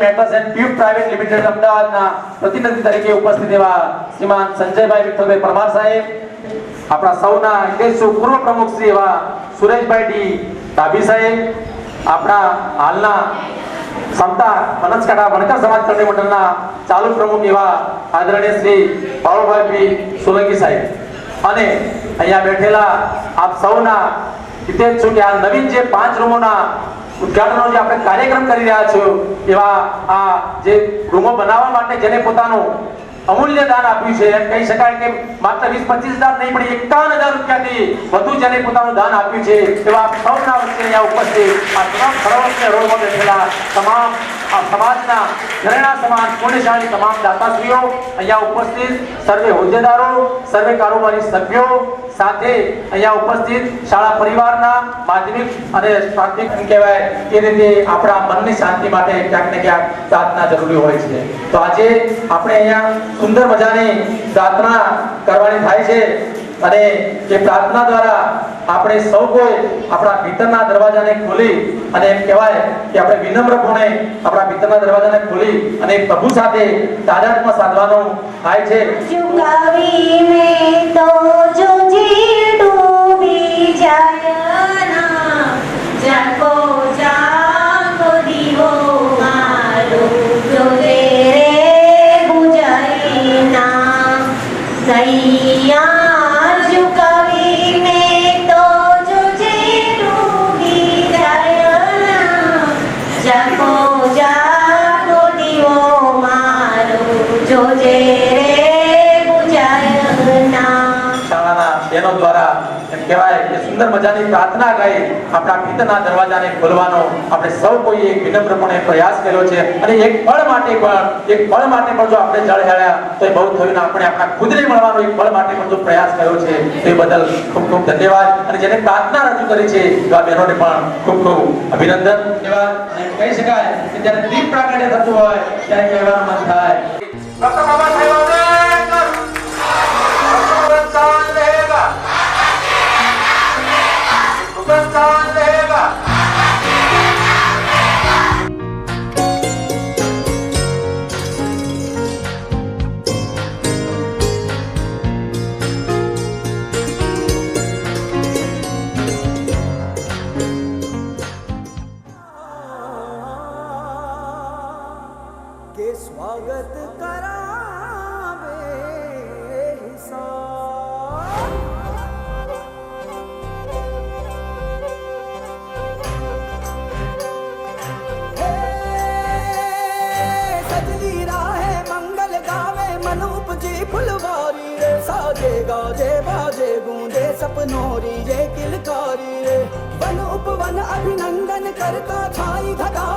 Matters and tube private limited અમદાવાદના પ્રતિનિધિ તરીકે ઉપસ્થિત એવા શ્રીમાન સંજયભાઈ વિઠ્ઠલભાઈ પરમાર સાહેબ, આપણા સૌના હિતેશુ પૂર્વ પ્રમુખ શ્રી એવા સુરેશભાઈ ડી ડાભી સાહેબ, આપણા હાલના સમતા બનાસકાંઠા વણકર સમાજ કરણી મંડળના ચાલુ પ્રમુખ એવા આદરણીય શ્રી પાવલભાઈ પી સોલંકી સાહેબ, અને અહીંયા બેઠેલા આપ સૌના હિતેશુ કે આ નવીન જે 5 રૂમોના ઉદ્ઘાટનનો જે આપણે કાર્યક્રમ કરી રહ્યા છો એવા આ જે રૂમો બનાવવા માટે જેને પોતાનું અમૂલ્ય દાન આપ્યું છે, એમ કહી શકાય કે માત્ર 20-25 હજાર નહીં પણ 51,000 રૂપિયાથી વધુ જેને પોતાનું દાન આપ્યું છે એવા સૌના વચ્ચે અહીંયા ઉપસ્થિત આ તમામ સર્વસ્વ રોડમાં બેઠેલા તમામ આ સમાજના ઘરેણા સમાજ પુણ્યશાળી તમામ દાતાશ્રીઓ, અહીંયા ઉપસ્થિત સર્વે હોદ્દેદારો, સર્વે કારોબારી સભ્યો, સાથે અહીંયા ઉપસ્થિત શાળા પરિવારના માધ્યમિક અને પ્રાથમિક કહેવાય એ રીતે આપણા મનની શાંતિ માટે ક્યાંક ને ક્યાંક પ્રાર્થના જરૂરી હોય છે. તો આજે આપણે અહીંયા સુંદર મજાની પ્રાર્થના કરવાની થાય છે અને એ પ્રાર્થના દ્વારા આપણે સૌ કોઈ આપણા ભીતરના દરવાજાને ખોલી અને એમ કહેવાય કે આપણે વિનમ્રપણે આપણા ભીતરના દરવાજાને ખોલી અને પ્રભુ સાથે તાદાત્મ્ય સાધવાનું થાય છે. ચુકાવીને તો જોજે ડૂબી જાય ના, જાગો જાગો દીવો મારો, જોજે રે બુજાય ના, સૈયા ચુકાવીને તો જોજે ડૂબી જાય ના, જાગો જાગો દીવો મારો, જોજે બહેનો દ્વારા એમ કહેવાય કે સુંદર મજાની પ્રાર્થના ગાઈ આપણા ભીતરના દરવાજાને ખોલવાનો આપણે સૌ કોઈ એક વિનમ્રપણે પ્રયાસ કર્યો છે અને એક પળ માટે પણ જો આપણે જળ હેળ્યા તો એ બહુ થયું ને આપણે આપણા ખુદને મળવાનો એક પળ માટે પણ જો પ્રયાસ કર્યો છે તે બદલ ખૂબ ખૂબ ધન્યવાદ. અને જેને પ્રાર્થના રજૂ કરી છે એવા બહેનોને પણ ખૂબ ખૂબ અભિનંદન. ધન્યવાદ. કહી શકાય કે જ્યારે દીપ પ્રાગટ્ય થતું હોય ત્યારે કહેવાનું મન થાય. ડોક્ટર બાબા સાહેબ के स्वागत करावे सजली राहे मंगल गावे मन उपजी फुलवारी रे, साजे गाजे बाजे गूंजे सपनोरी रे किलकारी रे, वन उपवन अभिनंदन करता छाई घटा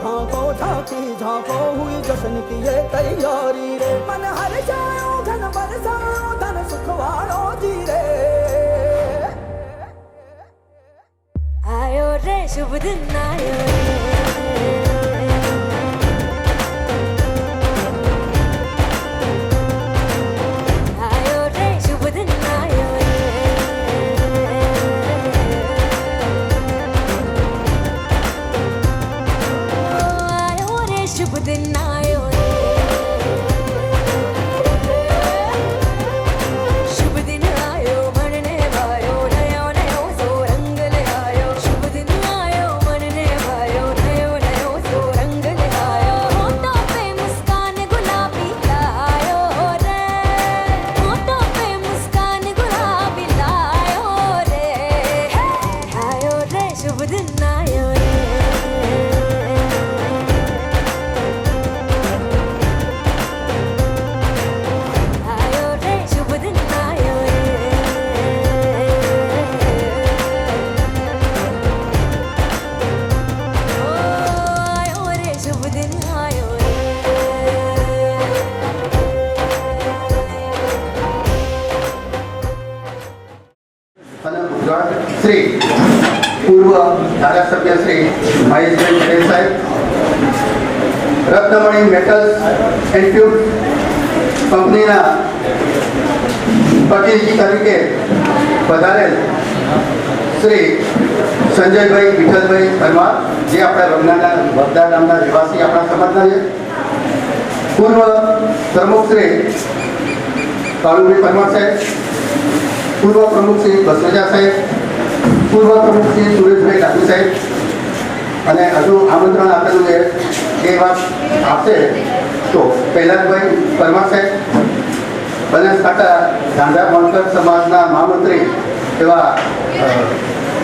झांको झांकी झांको हुई जश्न की ये तैयारी रे मन हर जाओ धन बरसाओ धन सुखवाड़ो जी रे आयो रे शुभ दिन आयो रे आयो रे शुभ दिन आयो रे आयो रे शुभ दिन आयो रे शुभ दिन आयो मनने भायो नयो नयो सो रंग ले आयो शुभ दिन आयो मनने भायो नयो नयो सो रंग ले आयो होठों पे मुस्कान गुलाबी लायो रे होठों पे मुस्कान गुलाबी लायो रे आयो रे शुभ दिन आयो रे आयो रे शुभ दिन आयो रे ओ आयो रे शुभ दिन आयो रे અને ગુજરાત શ્રી પૂર્વ ધારાસભ્ય શ્રી મહેશભાઈ પટેલ સાહેબ, રત્નમણી મેટલ્સ એન્ડ ટ્યુબ કંપનીના પ્રતિનિધિ તરીકે પધારેલ શ્રી સંજયભાઈ વિઠ્ઠલભાઈ પરમાર, જે આપણા વગદાના ગામના રહેવાસી આપણા સમાજના છે. પૂર્વ પ્રમુખ શ્રી કાળુભાઈ પરમાર સાહેબ, પૂર્વ પ્રમુખ શ્રી બસરેજા સાહેબ, પૂર્વ પ્રમુખ શ્રી સુરેશભાઈ ડાભી સાહેબ, અને હજુ આમંત્રણ આપેલું છે એ વાત આપશે તો કૈલાસભાઈ પરમાર સાહેબ, બનાસકાંઠા ધાંધા વણકર સમાજના મહામંત્રી એવા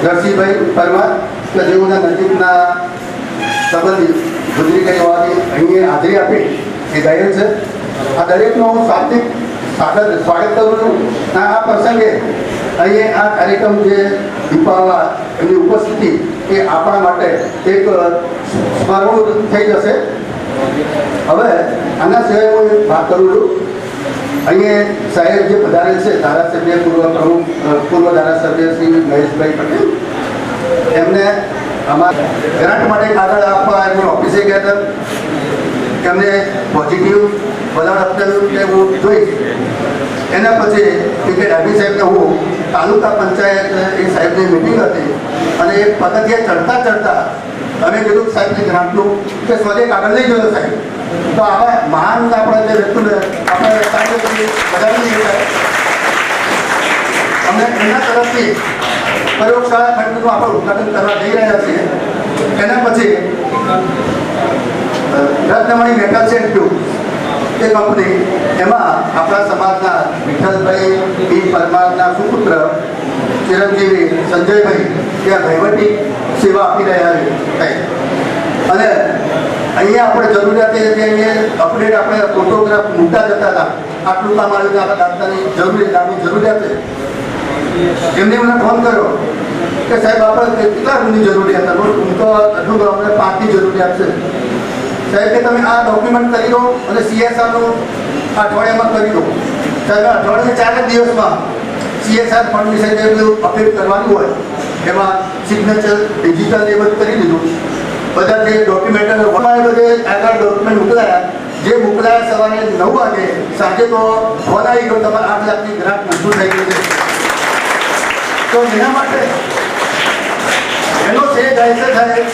દરજીભાઈ પરમાર, કે જેઓના નજીકના સંબંધી ગુજરી ગઈ હોવાથી અહીં હાજરી આપી એ ગયેલ છે. આ દરેકનો હું શાબ્દિક સ્વાગત કરું છું. આ પ્રસંગે અહીં આ કાર્યક્રમ જે દીપાવવા એમની ઉપસ્થિતિ એ આપણા માટે એક સ્મરણ થઈ જશે. હવે આના સિવાય હું એક વાત કરું છું. અહીંયા સાહેબ જે પધારેલ છે ધારાસભ્ય પૂર્વ ધારાસભ્ય શ્રી મહેશભાઈ પટેલ, એમને અમારા ગ્રાન્ટ માટે કાગળ આપવા એમની ઓફિસે ગયા હતા. એમને પોઝિટિવ વલણ આપેલું કે હું જોઈશ. એના પછી કે ડાભી સાહેબને હું તાલુકા પંચાયત એ સાહેબની મિટિંગ હતી અને એક પગથિયે ચડતા અમે કીધું સાહેબની ગ્રાન્ટનું કે સ્વદે કાગળ લઈ ગયો સાહેબ. તો આવા મહાન આપણા જે વ્યક્તિને આપણે વધારી શકાય. અમને એના તરફથી પ્રયોગશાળા ખંડનું આપણે ઉદ્ઘાટન કરવા જઈ રહ્યા છીએ. એના પછી રત્નમણી મેટલ્સ એન્ડ ટ્યુબ એ કંપની, એમાં આપણા સમાજના વિઠ્ઠલભાઈ બી પરમારના સુપુત્ર ચિરંજીવી સંજયભાઈ ત્યાં વહીવટી સેવા આપી રહ્યા છે. અને અહીંયા આપણે જરૂરિયાત એ છે કે અપડેટ આપણે ફોટોગ્રાફ મૂકતા જતા હતા. આટલું કામ આવ્યું કે આપણા દાદાની જરૂરિયાત છે. એમને મને ફોન કર્યો કે સાહેબ આપણે કેટલા રૂમની જરૂરિયાત છે? રૂમ તો હજુ અમને 5ની જરૂરિયાત છે. સાહેબ કે તમે આ ડોક્યુમેન્ટ કરી દો અને CSRનું અઠવાડિયામાં કરી દો. સાહેબ અઠવાડિયે 4 દિવસમાં CSR ફંડ વિશે જે બધું અપડેટ કરવાનું હોય એમાં સિગ્નેચર ડિજિટલ એ બધું કરી દીધું. બધા જે ડોક્યુમેન્ટ બધે આગળ ડોક્યુમેન્ટ મોકલાયા. જે મોકલાયા સવારે 9 વાગે, સાંજે તો ફોન આવી ગયો તમારે 8 લાખની ગ્રાન્ટ મંજૂર થઈ ગઈ છે. તો એના માટે એનો શ્રેય જાય છે સાહેબ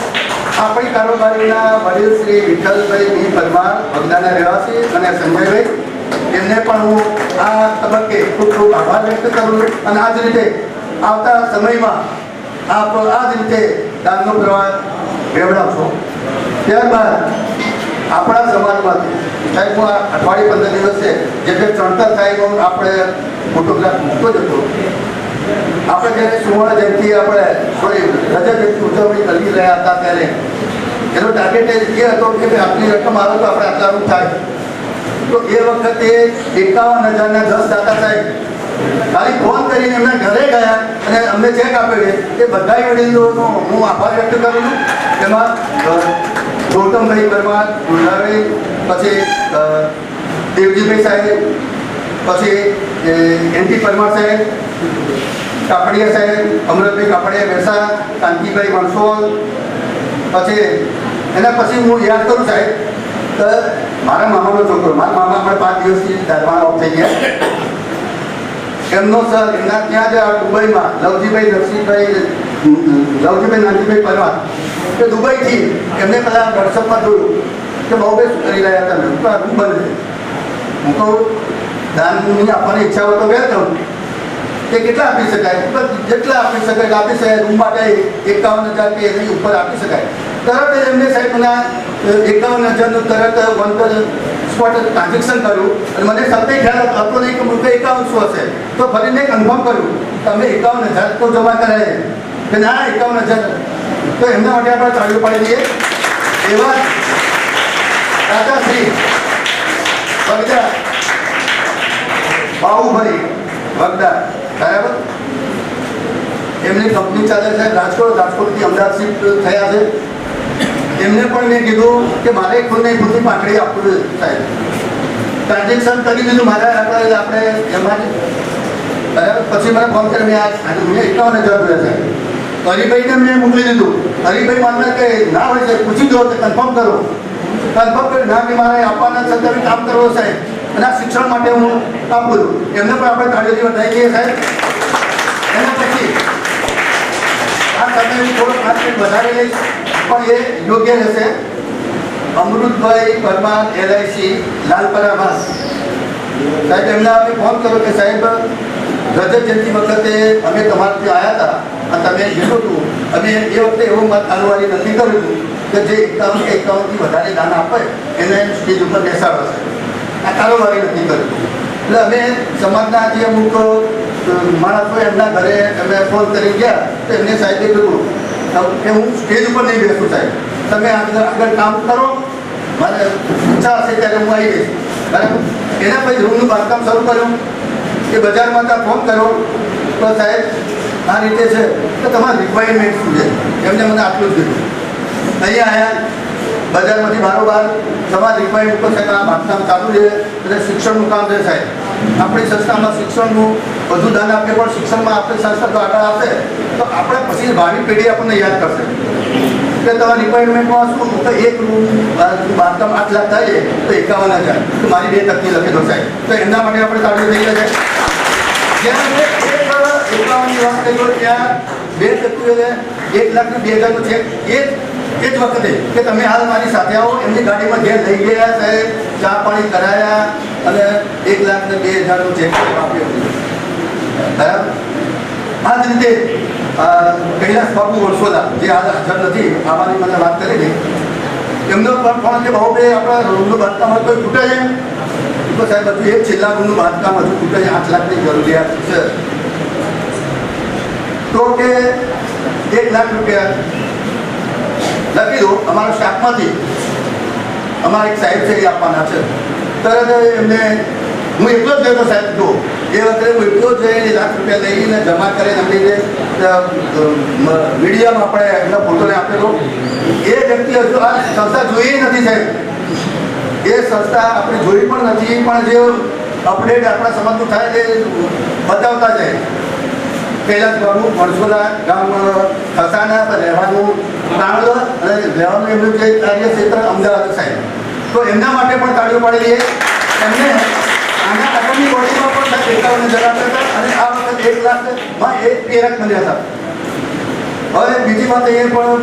આપણી કારોબારીના વડીલ શ્રી વિઠ્ઠલભાઈ બી પરમાર, વગદાના રહેવાસી, અને સંજયભાઈ, એમને પણ હું આ તબક્કે ખૂબ ખૂબ આભાર વ્યક્ત કરું છું. અને આ જ રીતે આવતા સમયમાં આપ આ જ રીતે દાનનો પ્રવાહ બેવડાવશો. ત્યારબાદ આપણા સમાજમાંથી સાહેબ હું આ અઠવાડિયે 15 દિવસે જે ચણતર થાય આપણે ફોટોગ્રાફ મૂકતો જતો. આપણે જ્યારે સુવર્ણ જયંતિ આપણે રજત જયંતિ ઉજવણી કરી રહ્યા હતા ત્યારે એનો ટાર્ગેટ એ હતો કે આટલી રકમ આવે તો આપણે આટલાનું થાય. તો એ વખતે 51,000ના 10 દાતા સાહેબ ખાલી ફોન કરીને એમના ઘરે ગયા અને અમને ચેક આપ્યો. એ બધા વડીલોનો હું આભાર વ્યક્ત કરું છું. એમાં ગૌતમભાઈ પરમાર, દુલાભાઈ, પછી દેવજીભાઈ સાહેબ, પછી એનટી પરમાર સાહેબ, કાપડિયા સાહેબ, અમૃતભાઈ કાપડિયા બેસા, કાંતિભાઈ વણસોલ. પછી એના પછી હું યાદ કરું સાહેબ તો મારા મામાનો છોકરો, મારા મામા આપણે 5 દિવસથી દાદવાના ઓફ થઈ ગયા. એમનો સર એમના ત્યાં જ દુબઈમાં લવજીભાઈ નાનજીભાઈ પરમાર કે દુબઈથી એમને પેલા વોટ્સઅપમાં જોયું કે બહુ બે શું કરી રહ્યા હતા. મેં રૂમ બને હું કહું દાનની આપવાની ઈચ્છા હોય તો વેલકમ. કે કેટલા આપી શકાય? જેટલા આપી શકાય આપી શકાય. રૂમ માટે 51,000 કે એની ઉપર આપી શકાય. તરત જ એમને સાહેબના 51,000નું તરત વન પર સ્પોટ ટ્રાન્ઝેક્શન કર્યું અને મને સત્ય ખ્યાલ હતો નહીં કે મુખ્ય 5100 હશે. તો ફરીને કન્ફર્મ કર્યું તમે 51,000 તો જમા કરાય કે ના 51,000. તો એમના માટે આપણે તાળીઓ પાડી દઈએ. એવા દાદાશ્રી વગડા બાહુભાઈ વગડા બરાબર, એમની કંપની ચાલે છે રાજકોટથી અમદાવાદ શિફ્ટ થયા છે. એમને પણ મેં કીધું કે મારે ખુદને ખુદની પાંખડી આપવું સાહેબ. ટ્રાન્ઝેક્શન કરી દીધું મારે આપણે એમાં બરાબર. પછી મને ફોન કરી મેં 51,000 જોયા સાહેબ. હરિભાઈને મેં મોકલી દીધું. હરિભાઈ માનવે કે ના હોય સાહેબ પૂછી દો કે કન્ફર્મ કરો. કન્ફર્મ કરી ના કે મારે આપવાના છતાં કામ કરવો સાહેબ અને આ શિક્ષણ માટે હું આપું છું. એમને પણ આપણે તાળીઓથી વધાવી દઈએ સાહેબ. એના પછી આ સમય હું થોડો 5 મિનિટ વધારે લઈશ પણ એ યોગ્ય રહેશે. અમૃતભાઈ પરમાર LIC લાલપરામાં સાહેબ એમને અમે ફોન કર્યો કે સાહેબ રજત જયંતિ વખતે અમે તમારા ત્યાં આવ્યા હતા અને તમે કીધું હતું અમે એ વખતે એવું મત કારોબારી નથી કર્યું હતું કે જે 51થી વધારે દાન આપે એને સ્ટેજ ઉપર બેસાડશે. આ કારોબારી નથી કર્યું. એટલે અમે સમાજના જે અમુક માણસો એમના ઘરે અમે ફોન કરી ગયા તો એમને સાહેબે કીધું કે હું સ્ટેજ ઉપર નહીં બેસું સાહેબ, તમે આગળ કામ કરો, મારે ઈચ્છા હશે ત્યારે હું આવી જઈશ બરાબર. એના પછી રૂમનું બાંધકામ શરૂ કર્યું કે બજારમાં ત્યાં ફોન કર્યો તો સાહેબ આ રીતે છે તો તમારી રિક્વાયરમેન્ટ શું છે? એમને મને આટલું જ કીધું. અહીંયા આવ્યા બજારમાંથી બારોબાર તમારી રિક્વાયરમેન્ટ પર સાહેબ આ બાંધકામ ચાલુ છે એટલે શિક્ષણનું કામ છે સાહેબ. આપણી સંસ્થામાં શિક્ષણનું બધું દાન આપે પણ શિક્ષણમાં આપણી સંસ્થા જો આગળ આવશે તો આપણે પછી ભાવિ પેઢી આપણને યાદ કરશે કે તમારા રિક્વાયરમેન્ટમાં શું તો એક રૂમ બાંધકામ 8 લાખ થાય તો 51,000 તો મારી 2 ટકની લખી દો સાહેબ. તો એમના માટે આપણે તાળીઓ થઈ જાય. જ્યાં 51ની વાત કરી ત્યાં 2 ટકી 1,02,000નું ચેક એ જ વખતે કે તમે હાલ મારી સાથે આવો એમની ગાડીમાં ઘેર લઈ ગયા સાહેબ, ચા પાણી કરાયા અને 1,02,000નું ચેક આપ્યો બરાબર. આ જ રીતે કૈલાસ બાપુ વરસોલા જે હાલ હાજર નથી આવાની મને વાત કરી હતી એમનો પણ ફોન કે બહુ બે આપણા રૂમનું બાંધકામ કોઈ ખૂટે છે તો સાહેબ હજુ એક છેલ્લા રૂમનું બાંધકામ હજુ ખૂટે છે 8 લાખની જરૂરિયાત છે. તો કે 1 લાખ રૂપિયા લખી દો અમારા સ્ટાફમાંથી. અમારા એક સાહેબ છે એ આપવાના છે. તરત એમને હું એટલો જ ગયો સાહેબ જો એ વખતે હું એટલો જ 1 લાખ રૂપિયા લઈને જમા કરીને એમની જે મીડિયામાં આપણે એમના ફોટોને આપેલો. એ વ્યક્તિ હજુ આ સંસ્થા જોઈ નથી સાહેબ. એ સંસ્થા આપણે જોઈ પણ નથી પણ જે અપડેટ આપણા સમાજનું થાય તે બતાવતા જાય. કૈલાસ બાબુ વણસોલા ગામ ખસાના રહેવાનું કાંડ અને રહેવાનું એમનું જે કાર્ય ક્ષેત્ર અમદાવાદ સાહેબ. તો એમના માટે પણ તાળીઓ પાડી દઈએ. એમને આના આગળની બોડીમાં પણ સાહેબ 51,000 આપ્યા હતા અને આ વખત 1 લાખમાં એક પ્રેરક બન્યા હતા. હવે બીજી વાત એ પણ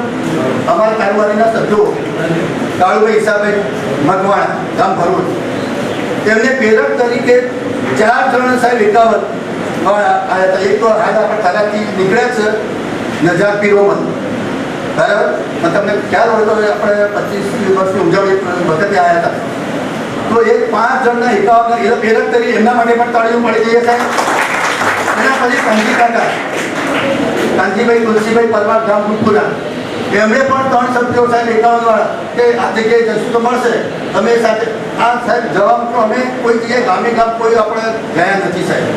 અમારા કારોબારીના સભ્યો કાળુભાઈ હિસાબે મગવાણા ગામ ભરૂચ તેમને પ્રેરક તરીકે 4 જણ સાહેબ 51 એક તો હાલ આપણે ખરાબથી નીકળ્યા છે નજાર પીરોમન બરાબર. તમને ખ્યાલ હોય તો આપણે 25 વર્ષની ઉજવણી વખતે આવ્યા હતા. તો એ 5 જણના 51 એ પ્રેરક તરીકે એમના માટે પણ તાળીઓ પડી જઈએ સાહેબ. એના પછી કાંજીભાઈ તુલસીભાઈ પરમાર ગામ ભૂતપુરા એમણે પણ 3 સભ્યો સાહેબ 51 વાળા કે આ જગ્યાએ જશું તો મળશે અમે સાથે આ સાહેબ જવાબ તો અમે કોઈ જગ્યાએ ગામે ગામ કોઈ આપણે ગયા નથી સાહેબ.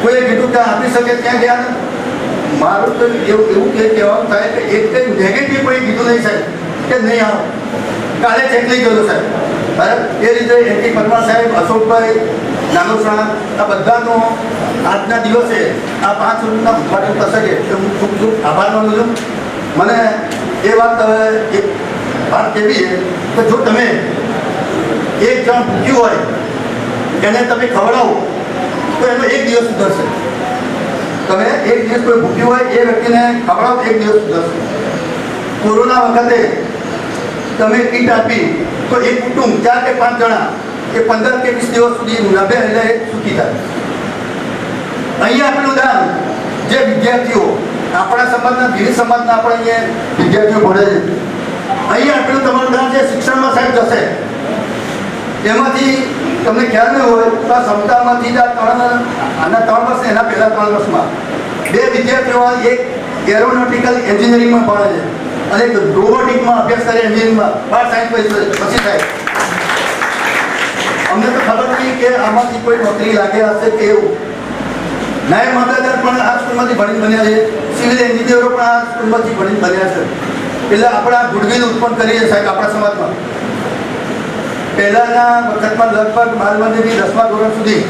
કોઈએ કીધું કે આપી શકે ત્યાં ગયા ને મારું તો એવું કહેવાનું થાય કે એક કંઈ નેગેટિવ કોઈ કીધું કીધું નહીં સાહેબ કે નહીં આવો, કાલે ચેક લઈ ગયો સાહેબ. બરાબર, એ રીતે એનટી પરમાર સાહેબ, અશોકભાઈ નાનોસણા, આ બધાનો આજના દિવસે આ 5 રૂમના ઉદઘાટન થશે કે હું ખૂબ ખૂબ આભાર માનું છું. મને એ વાત હવે એક વાત કેવી છે કે જો તમે એક જણ ભૂખ્યું હોય એને તમે ખવડાવો તો એનો 1 દિવસ સુધરશે. તમે 1 દિવસ કોઈ ભૂખ્યું હોય એ વ્યક્તિને ખવડાવો 1 દિવસ સુધરશે. કોરોના વખતે તમે કીટ આપી તો એક કુટુંબ 4 કે 5 જણા એ 15 કે 20 દિવસ સુધી નભે એટલે સુખી થાય. અહીંયા આપણું દાન જે વિદ્યાર્થીઓ આપણા સમાજના વિવિધ સમાજના આપણે અહીંયા વિદ્યાર્થીઓ ભણે છે, અહીંયા આપણું તમારું દાન જે શિક્ષણમાં સાહેબ જશે એમાંથી તમને ખ્યાલ નહીં હોય તો આ સપ્તાહમાંથી જ આના 3 વર્ષ એના પહેલા 3 વર્ષમાં 2 વિદ્યાર્થીઓ એક એરોનોટિકલ એન્જિનિયરિંગમાં ભણે છે અને એક રોબોટિકમાં અભ્યાસ કરે એન્જિનિયરિંગમાં 12 સાયન્સ પછી થાય. અમને તો ખબર નહીં કે આમાંથી કોઈ નોકરી લાગે હશે કે એવું. નાયબ મામલતદાર પણ આ સ્કૂલમાંથી ભણીને બન્યા છે, સિવિલ એન્જિનિયરો પણ આ સ્કૂલમાંથી ભણીને બન્યા છે. એટલે આપણે આ ગુડવિલ ઉત્પન્ન કરીએ સાહેબ આપણા સમાજમાં. પહેલાંના વખતમાં લગભગ બાલમંદિરથી 10મા ધોરણ સુધી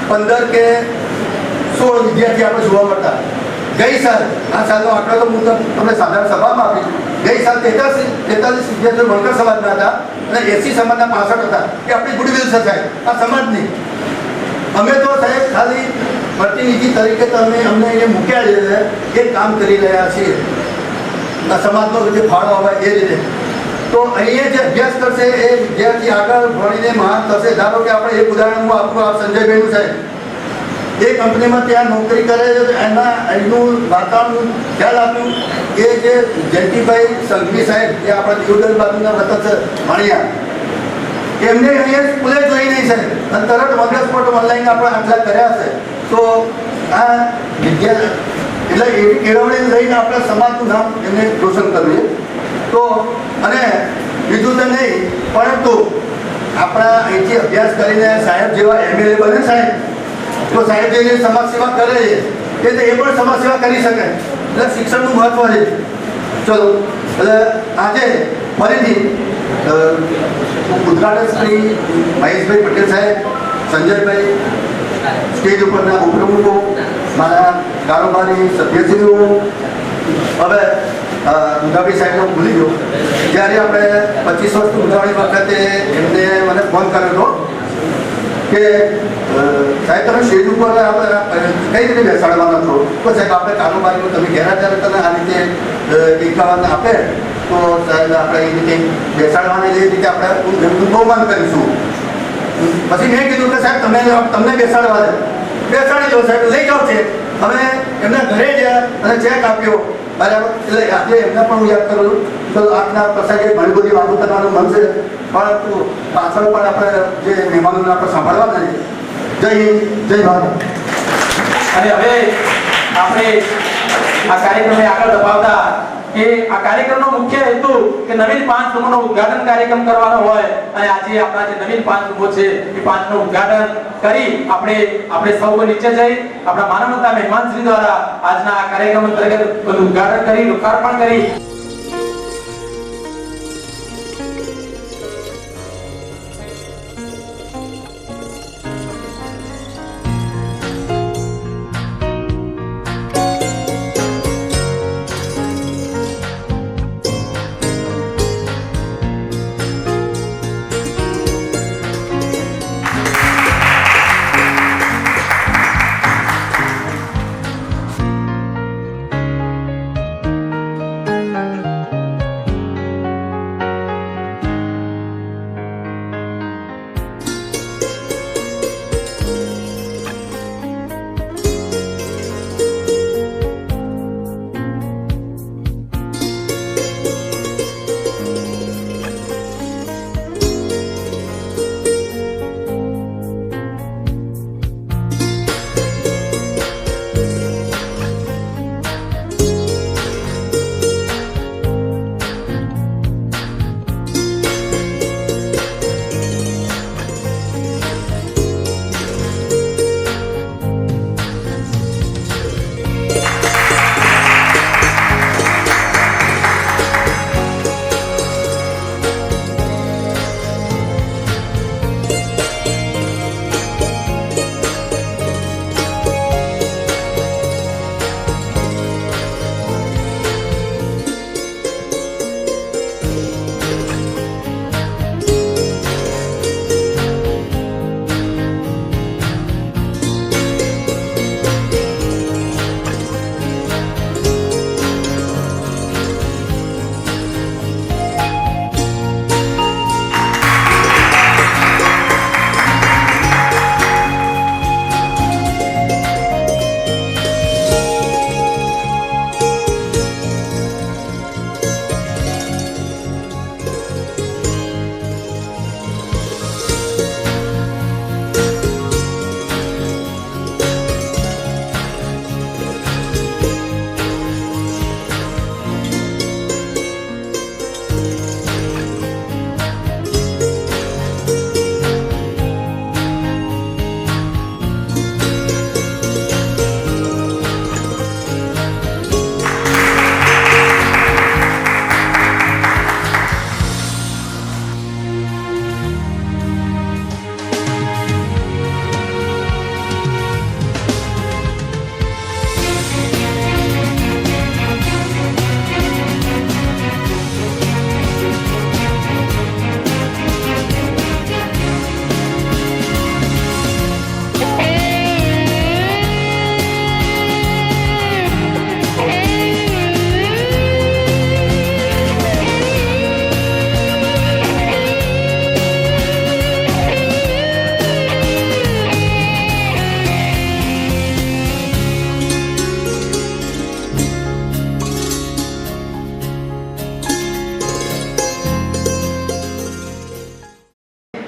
15 કે 16 વિદ્યાર્થી આપણે જોવા મળતા. ગઈ સાલ, આ સાલનો આંકડો તો હું તમને સાધારણ સભામાં આપી, ગઈ સાલ 43 વિદ્યાર્થીઓ વણકર સમાજના હતા અને 80 સમાજના 65 હતા. એ આપણી ગુડવિલ છે સાહેબ આ સમાજની. અમે તો સાહેબ ખાલી પ્રતિનિધિ તરીકે તો અમને એ મૂક્યા છે, એ કામ કરી રહ્યા છીએ આ સમાજનો જે ફાળો આવે એ રીતે. તો અહીંયા જે અભ્યાસ કરશે એ વિદ્યાર્થી આગળ ભણીને મહાન થશે. ધારો કે આપણે એક ઉદાહરણ હું આપું, આ સંજયભાઈનું સાહેબ એ કંપનીમાં ત્યાં નોકરી કરે છે, એનું વાતાવરણ ખ્યાલ આપ્યું. એ જે જયંતિભાઈ સંઘવી સાહેબ જે આપણા દિયોદર બાજુના વતન છે ભણ્યા, એમને અહીંયા સ્કૂલે જોઈ નહીં સાહેબ અને તરત વગર ઓનલાઈન આપણે આટલા કર્યા છે. તો આ વિદ્યા એટલે એવી કેળવણી લઈને આપણા સમાજનું નામ એમને રોશન કરવું. તો અને બીજું તો નહીં, પરંતુ આપણા અહીંથી અભ્યાસ કરીને સાહેબ જેવા MLA બને સાહેબ, તો સાહેબ જે સમાજ સેવા કરે છે એ પણ સમાજ સેવા કરી શકે. એટલે શિક્ષણનું મહત્વ છે. ચલો, એટલે આજે ફરીથી ઉદ્ઘાટન શ્રી મહેશભાઈ પટેલ સાહેબ, સંજયભાઈ, સ્ટેજ ઉપરના ઉપપ્રમુખો, મારા કારોબારી સભ્યશ્રીઓ, હવે દુધાભાઈ સાહેબને હું ભૂલી ગયો. જ્યારે આપણે 25 વર્ષની ઉજવણી વખતે એમને મને ફોન કર્યો હતો કે સાહેબ તમે સ્ટેજ ઉપર કઈ રીતે બેસાડવાના છો? તો સાહેબ આપણે કારોબારીમાં તમે ઘેરા ત્યારે તમે આ રીતે એકાવન આપે તો સાહેબ આપણે એ રીતે બેસાડવાની એ રીતે આપણે એમનું બહુમાન કરીશું. પછી મેં કીધું કે સાહેબ તમને બેસાડવા દે, બેસાડી દો સાહેબ, લઈ જાઓ છે. અમે એમના ઘરે ગયા અને ચેક આપ્યો. બરાબર, એટલે આજે એમને પણ હું યાદ કરું છું. તો આજના પ્રસંગે ઘણી બધી વાતો કરવાનું મન છે, પરંતુ પાછળ પણ આપણે જે મહેમાનોને આપણે સાંભળવાના છે. જય હિન્દ, જય ભારત. અને હવે આપણે આ કાર્યક્રમને આગળ ધપાવતા કે આ કાર્યક્રમનો મુખ્ય હેતુ કે નવીન 5 રૂમનો ઉદ્ઘાટન કાર્યક્રમ કરવાનો હોય અને આજે આપણા જે નવીન 5 રૂમો છે એ 5નું ઉદ્ઘાટન કરી આપણે સૌ નીચે જઈ આપણા માનવતા મહેમાનશ્રી દ્વારા આજના આ કાર્યક્રમ અંતર્ગત ઉદ્ઘાટન કરી લોકાર્પણ કરી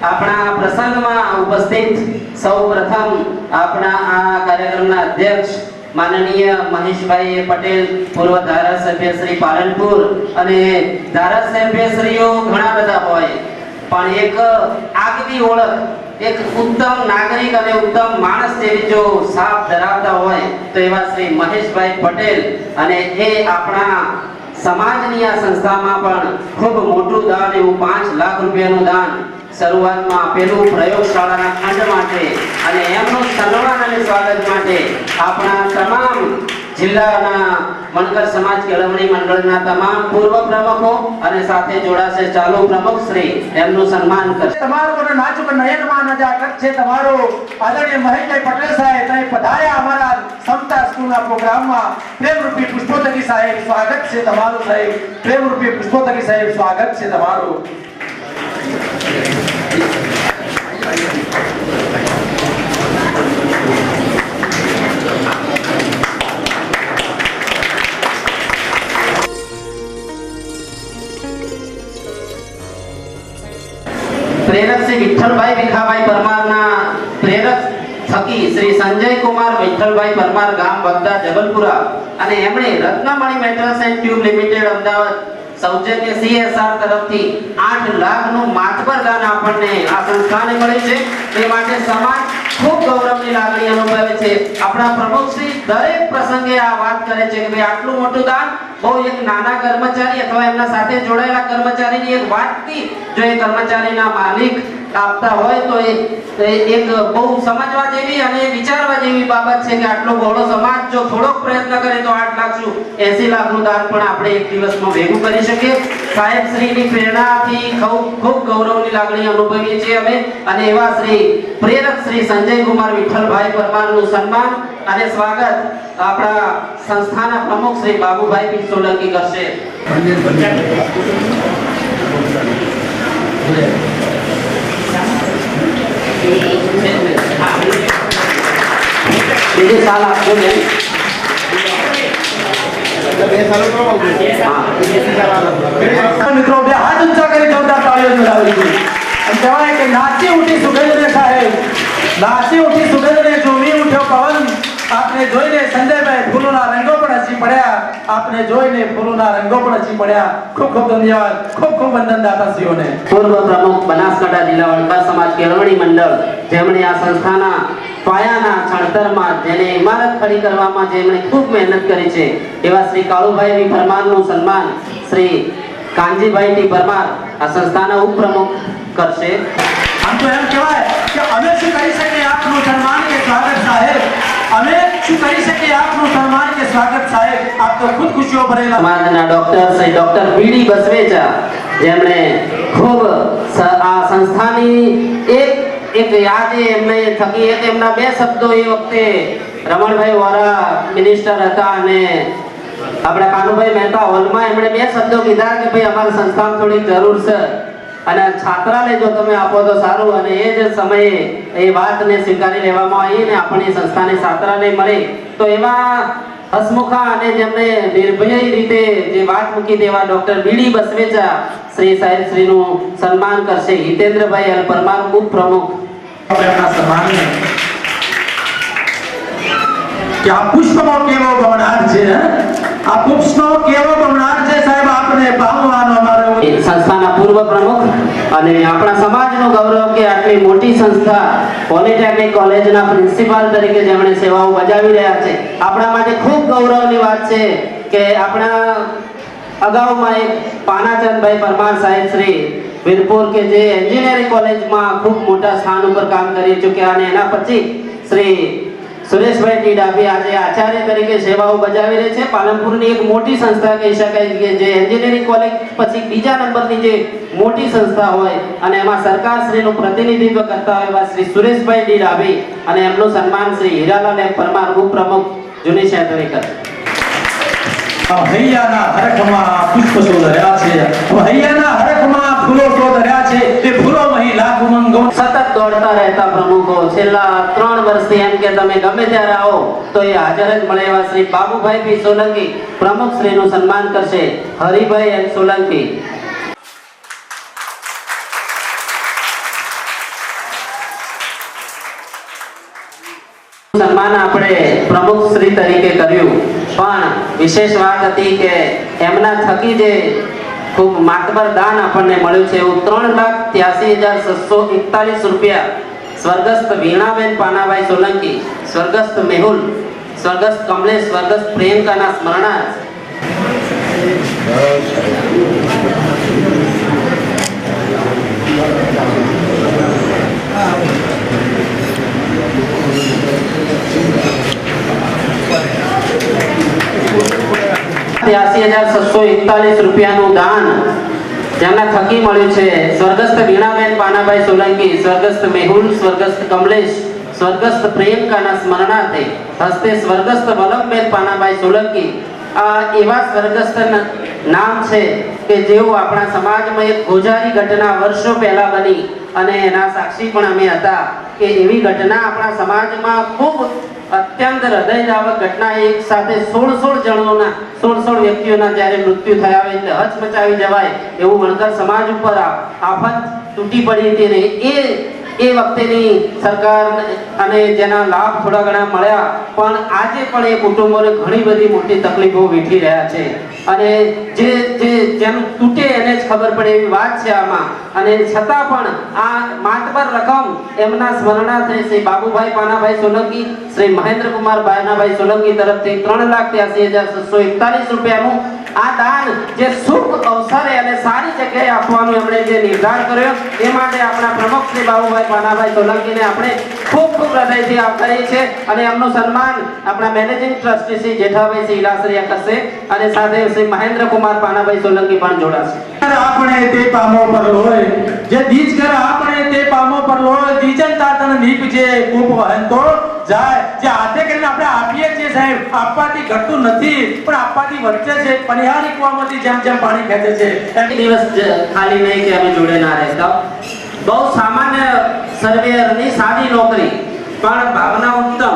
આપણા પ્રસંગમાં ઉપસ્થિત સૌ પ્રથમ આપણા આ કાર્યક્રમના અધ્યક્ષ માનનીય મહેશભાઈ પટેલ, પૂર્વ ધારાસભ્ય શ્રી પાલનપુર, અને ધારાસભ્યશ્રીઓ ઘણા બધા હોય પણ એક આગવી ઓળખ, એક ઉત્તમ નાગરિક અને ઉત્તમ માણસ જેવી જો છાપ ધરાવતા હોય તો એવા શ્રી મહેશભાઈ પટેલ, અને એ આપણા સમાજની આ સંસ્થામાં પણ ખૂબ મોટું દાન એવું 5 લાખ રૂપિયાનું દાન શરૂઆતમાં આપેલું પ્રયોગશાળાના ખંડ માટે, અને એમનું સન્માન અને સ્વાગત માટે આપણા તમામ જિલ્લાના મણકર સમાજ કેળવણી મંડળના તમામ પૂર્વ પ્રમુખો અને સાથે જોડાશે ચાલુ પ્રમુખ શ્રી એમનું સન્માન કરશે. તમારો નાચુક નયનમાં નજાકત છે તમારો આદરણીય મહેશભાઈ પટેલ સાહેબ તમે પધાર્યા અમારા સમતા સ્કૂલના પ્રોગ્રામમાં. પ્રેમરૂપી પુષ્પોતકી સાહેબ સ્વાગત છે તમારું સાહેબ. પ્રેમરૂપી પુષ્પોતકી સાહેબ સ્વાગત છે તમારું. પ્રેરક શ્રી વિઠ્ઠલભાઈ ભીખાભાઈ પરમારના પ્રેરક થકી શ્રી સંજય કુમાર વિઠ્ઠલભાઈ પરમાર, ગામ બગદા, જબલપુરા, અને એમણે Ratnamani metals and tube limited Ahmedabad સૌજન્ય CSR તરફથી 8 લાખનું માતબર દાન આપણને આ સંસ્થાને મળ્યું છે. તે માટે સમાજ ખૂબ ગૌરવની લાગણી અનુભવે છે. આપણા પ્રમુખશ્રી દરેક પ્રસંગે આ વાત કરે છે કે ભાઈ આટલું મોટું દાન બહુ એક નાના કર્મચારી અથવા એમના સાથે જોડાયેલા કર્મચારીની એક વાતથી જો એ કર્મચારીના માલિક આપતા હોય તો એ એક બહુ સમજવા જેવી અને વિચારવા જેવી બાબત છે કે આટલો બહોળો સમાજ જો થોડોક પ્રયત્ન કરે તો 8 લાખ શું 80 લાખનું દાન પણ આપણે એક દિવસમાં ભેગું કરી શકીએ. સાહેબ શ્રીની પ્રેરણાથી ખૂબ ગૌરવની લાગણી અનુભવીએ છીએ અમે, અને એવા શ્રી પ્રેરક શ્રી સંજય કુમાર વિઠ્ઠલભાઈ પરમારનું સન્માન અને સ્વાગત આપણા સંસ્થાના પ્રમુખ શ્રી બાબુભાઈ પી સોલંકી કરશે. બીજી સાલ આપજો બેન. મિત્રો બે હાથ ઊંચા કરી જોરદાર તાળીઓ ઝુલાવી દીધી. અને કહેવાય કે નાચી ઉઠી સુગંધને સાહેબ, નાચી ઉઠી સુગંધને જોવી ઉઠ્યો પવન. આપને જોઈને સંજયભાઈ ફૂલોના રંગો પણ હસી પડ્યા. આપને જોઈને ફૂલોના રંગો પણ હસી પડ્યા. ખૂબ ખૂબ ધન્યવાદ, ખૂબ ખૂબ વંદન દાતાશ્રીઓને. પૂર્વ પ્રમુખ બનાસકાંઠા જિલ્લા વણકર સમાજ કેળવણી મંડળ, જેમણે આ સંસ્થાના પાયાના છણતરમાં જેને ઇમારત ખડી કરવામાં જેમણે ખૂબ મહેનત કરી છે એવા શ્રી કાળુભાઈ વી પરમારનું સન્માન શ્રી કાનજીભાઈ ટી પરમાર આ સંસ્થાના ઉપપ્રમુખ કરશે. આમ તો એમ કહેવાય કે અમે શું કરી શકીએ આપનું સન્માન કે સ્વાગત સાહેબ, અમે શું કરી શકીએ આપનું સન્માન કે સ્વાગત સાહેબ. આપ તો ખુદ ખુશીઓ ભરેલા સમાજના ડોક્ટર શ્રી ડોક્ટર પીડી બસવેચા, જેમણે ખૂબ આ સંસ્થાની એક યાદે એમને થકી એક એમના 2 શબ્દો એ વખતે રમણભાઈ વોરા મિનિસ્ટર હતા અને આપણા કાનુભાઈ મહેતા હોલમાં એમણે 2 શબ્દો કીધા કે ભાઈ અમારી સંસ્થામાં થોડી જરૂર છે અને છાત્રાલય જો તમે આપો તો સારું. અને એ જ સમયે એ વાતને સ્વીકારી લેવામાં આવી અને આપણી સંસ્થાને છાત્રાલય મળે તો એવા હસમુખા અને જેમને નિર્ભય રીતે જે વાત મૂકી દેવા ડોક્ટર બીડી બસવેચા શ્રી સાહેબ શ્રીનું સન્માન કરશે. હિતેન્દ્રભાઈ એલ પરમાર ઉપપ્રમુખ. આપણા સન્માનને કે આ પુષ્પનો કેવો બમણાટ છે, આ પુષ્પનો કેવો બમણાટ છે સાહેબ. આપને પામવાનો અમારો સંસ્થાના પૂર્વ પ્રમુખ અને આપણા સમાજનું ગૌરવ કે આટલી મોટી સંસ્થા પોલિટેકનિક કોલેજના પ્રિન્સિપાલ તરીકે જેમણે સેવાઓ બજાવી રહ્યા છે, આપણા માટે ખૂબ ગૌરવની વાત છે કે આપણા અગાઉમાં એક પાનાચંદભાઈ પરમાર સાહેબ શ્રી વીરપુર કે જે એન્જિનિયરિંગ કોલેજમાં ખૂબ મોટા સ્થાન ઉપર કામ કરી ચૂક્યા અને એના પછી શ્રી સુરેશભાઈ ટી ડાભી આજે આચાર્ય તરીકે સેવાઓ બજાવી રહે છે. પાલનપુરની એક મોટી સંસ્થા કહી શકાય કે જે એન્જિનિયરિંગ કોલેજ પછી બીજા નંબરની જે મોટી સંસ્થા હોય અને એમાં સરકારશ્રીનું પ્રતિનિધિત્વ કરતા હોય એવા શ્રી સુરેશભાઈ ટી ડાભી અને એમનું સન્માન શ્રી હીરાલાલ એમ પરમાર ઉપપ્રમુખ જૂની શહેરી કરે. હૈયાના હરખમાં પુષ્પ શોધર્યા છે, હૈયાના હરખમાં ફૂલો શોધર્યા છે. એ ફૂલોમાં લાખ ઉમંગો સતત દોડતા રહેતા પ્રમુખો છેલ્લા 3 વર્ષથી એમ કે તમે ગમે ત્યારે આવો તો એ હાજર જ મળે એવા શ્રી બાબુભાઈ પી સોલંકી પ્રમુખ શ્રીનું સન્માન કરશે. હરિભાઈ એન સોલંકી. સન્માન આપણે પ્રમુખ શ્રી તરીકે કર્યું, પણ વિશેષ વાત હતી કે એમના થકી જે ખૂબ માતબર દાન આપણને મળ્યું છે એવું 3,83,641 રૂપિયા સ્વર્ગસ્થ વીણાબેન પાનાભાઈ સોલંકી, સ્વર્ગસ્થ મેહુલ, સ્વર્ગસ્થ કમલેશ, સ્વર્ગસ્થ પ્રિયંકાના સ્મરણાર્થ રૂપિયાનું દાન જેમના થકી મળ્યું છે સ્વર્ગસ્થ વીણાબેન પાનાભાઈ સોલંકી, સ્વર્ગસ્થ મેહુલ, સ્વર્ગસ્થ કમલેશ, સ્વર્ગસ્થ પ્રિયંકાના સ્મરણાર્થે હસ્તે સ્વર્ગસ્થ વલ્લભબેન પાનાભાઈ સોલંકી. આ એવા સ્વર્ગસ્થ નામ છે કે જેઓ આપણા સમાજમાં એક ગોજારી ઘટના વર્ષો પહેલા બની અને એના સાક્ષી પણ અમે હતા કે એવી ઘટના આપણા સમાજમાં ખૂબ અત્યંત હૃદયદ્રાવક ઘટના, એક સાથે 16 જણોના 16 વ્યક્તિઓના જ્યારે મૃત્યુ થયા હોય એટલે હચમચાવી જવાય એવું વણકર સમાજ ઉપર આફત તૂટી પડી હતી. ને એ વખતેની સરકાર અને જેના લાભ થોડા ઘણા મળ્યા, પણ આજે પણ એ કુટુંબોને ઘણી બધી મોટી તકલીફો વેઠી રહ્યા છે અને જેનું તૂટે એને જ ખબર પડે એવી વાત છે આમાં. અને છતાં પણ આ માતબર રકમ એમના સ્મરણાર્થે શ્રી બાબુભાઈ પાનાભાઈ સોલંકી, શ્રી મહેન્દ્રકુમાર પાનાભાઈ સોલંકી તરફથી 3,83,641 રૂપિયાનું આ દાન જે શુભ અવસરે અને સારી જગ્યાએ આપવાનું એમણે જે નિર્ધાર કર્યો એ માટે આપણા પ્રમુખ શ્રી બાબુભાઈ પાનાભાઈ સોલંકીને આપણે ખૂબ હૃદયથી આવકારીએ છીએ અને એમનું સન્માન આપણા મેનેજિંગ ટ્રસ્ટી શ્રી જેઠાભાઈ શ્રી ઇલાસરિયા કરશે અને સાથે શ્રી મહેન્દ્રકુમાર પાનાભાઈ સોલંકી પણ જોડાશે. આપણે તે પામો પર લોય જે દીજ કર આપણે તે પામો પર લોય દીજન તાતન નીપજે કૂપ વહન તો જાય. જે હાથે કરીને આપણે આપીએ છીએ સાહેબ, આપવાથી ઘટતું નથી પણ આપવાથી વધે છે. પનિહારી કુવામાંથી જેમ જેમ પાણી ખેંચે છે એક દિવસ ખાલી નહીં કે અમે જોડે ના રહેતા. બહુ સામાન્ય સર્વેયરની સાદી નોકરી પણ ભાવના ઉત્તમ,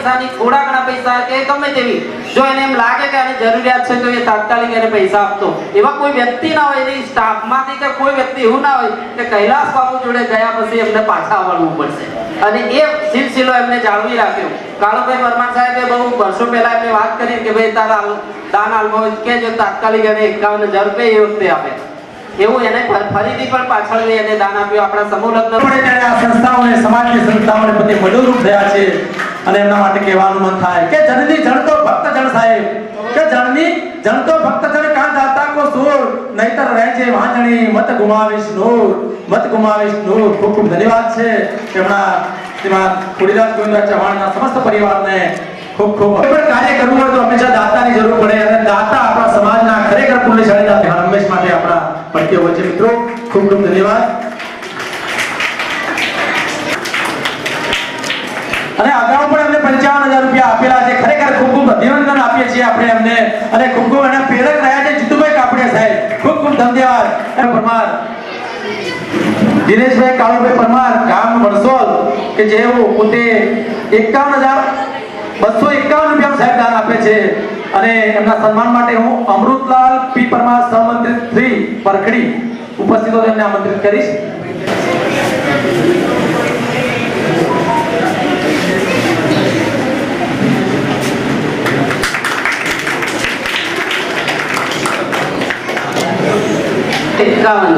થોડા ઘણા પૈસા કે ગમે તેવી જો એને એમ લાગે કે આની જરૂરિયાત છે તો એ તાત્કાલિક એને પૈસા આપતો. એવા કોઈ વ્યક્તિ ના હોય એની સ્ટાફમાંથી કે કોઈ વ્યક્તિ એવું ના હોય કે કૈલાસ બાબુ જોડે ગયા પછી એમને પાછા વળવું પડશે અને એ સિલસિલો એમને જાળવી રાખ્યો. કાળુભાઈ પરમાર સાહેબે બહુ વર્ષો પહેલા એમને વાત કરી કે ભાઈ તારા દાન આલવો કે જો તાત્કાલિક એને 51,000 રૂપિયા એ વખતે આપે એવું એને ફરીથી પણ પાછળ એને દાન આપ્યું. આપણા સમૂહ લગ્ન ત્યારે આ સંસ્થાઓને સમાજની સંસ્થાઓને બધે મદદરૂપ થયા છે અને એમના માટે કહેવાનું મન થાય કે જનની જણ તો ભક્ત જણ સાહેબ, કે જણની જણ તો ભક્ત જણ કાં દાતા કો સૂર નહીતર રહેજે વાંજણી મત ગુમાવીશ નૂર, મત ગુમાવીશ નૂર. ખૂબ ખૂબ ધન્યવાદ છે એમના શ્રીમાન ખોડીદાસ ગોવિંદરાજ ચૌહાણના સમસ્ત પરિવારને ખૂબ ખૂબ. કોઈ પણ કાર્ય કરવું હોય તો હંમેશા દાતાની જરૂર પડે અને દાતા આપણા સમાજના ખરેખર પુણ્યશાળી દાતા હંમેશા માટે આપણા પડકે હોય છે. મિત્રો ખૂબ ખૂબ ધન્યવાદ. અને અગાઉ પણ એમને 55,000 રૂપિયા આપેલા છે. ખરેખર ખૂબ ખૂબ અભિનંદન આપીએ છીએ આપણે એમને અને ખૂબ ખૂબ એના પ્રેરક રહ્યા છે જીતુભાઈ કાપડિયા સાહેબ. ખૂબ ખૂબ ધન્યવાદ. પરમાર દિનેશભાઈ કાળુભાઈ પરમાર ગામ વડસોલ કે જેઓ પોતે 51,251 રૂપિયા સાહેબ દાન આપે છે અને એમના સન્માન માટે હું અમૃતલાલ પી પરમાર સહમંત્રી શ્રી પરખડી ઉપસ્થિત હોય એમને આમંત્રિત કરીશ.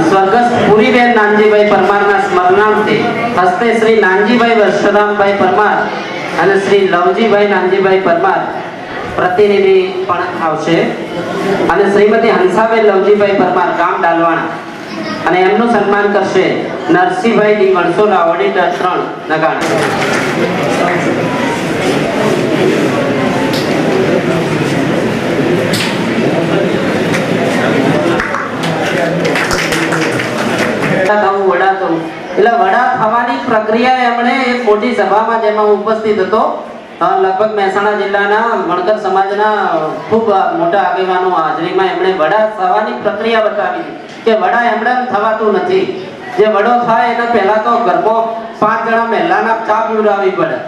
સ્વર્ગસ્થ પુરીબેન નાનજીભાઈ પરમારના સ્મરણાર્થે હસ્તે શ્રી નાનજીભાઈ વર્ષરામભાઈ પરમાર અને શ્રી લવજીભાઈ નાનજીભાઈ પરમાર પ્રતિનિધિ પણ આવશે અને શ્રીમતી હંસાબેન લવજીભાઈ પરમાર ગામ ડાલવાણા અને એમનું સન્માન કરશે નરસિંહભાઈ ડી વણસોલા ઓડિટર 3 નગાણા. એટલે વડા થવાની પ્રક્રિયા એમણે એક મોટી સભામાં જેમાં ઉપસ્થિત હતો લગભગ મહેસાણા જિલ્લાના વણકર સમાજના ખૂબ મોટા આગેવાનો હાજરીમાં એમણે વડા થવાની પ્રક્રિયા બતાવી કે વડા એમણે થવાતું નથી. જે વડો થાય એના પહેલા તો ઘરમાં 5 જણા મહેલાના ચા પીવડાવવી પડે.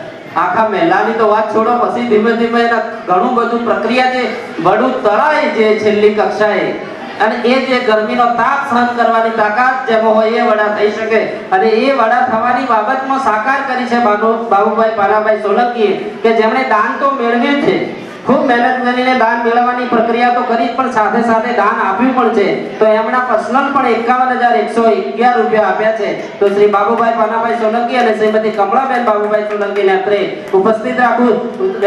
આખા મહેલાની તો વાત છોડો, પછી ધીમે ધીમે એના ઘણું બધું પ્રક્રિયા છે. વડું તળાય જે છેલ્લી કક્ષાએ અને એ જે ગરમીનો તાપ સહન કરવાની તાકાત જેમાં હોય એ વડા થઈ શકે અને એ વડા થવાની બાબતમાં સાકાર કરી છે બાબુભાઈ પાનાભાઈ સોલંકીએ કે જેમણે દાન તો મેળવ્યું છે, ખૂબ મહેનત કરીને દાન મેળવવાની પ્રક્રિયા તો કરી પણ સાથે સાથે દાન આપ્યું પણ છે. તો એમના પર્સનલ પણ 51,111 રૂપિયા આપ્યા છે. તો શ્રી બાબુભાઈ પાનાભાઈ સોલંકી અને શ્રીમતી કમળાબેન બાબુભાઈ સોલંકીને અત્રે ઉપસ્થિત રાખું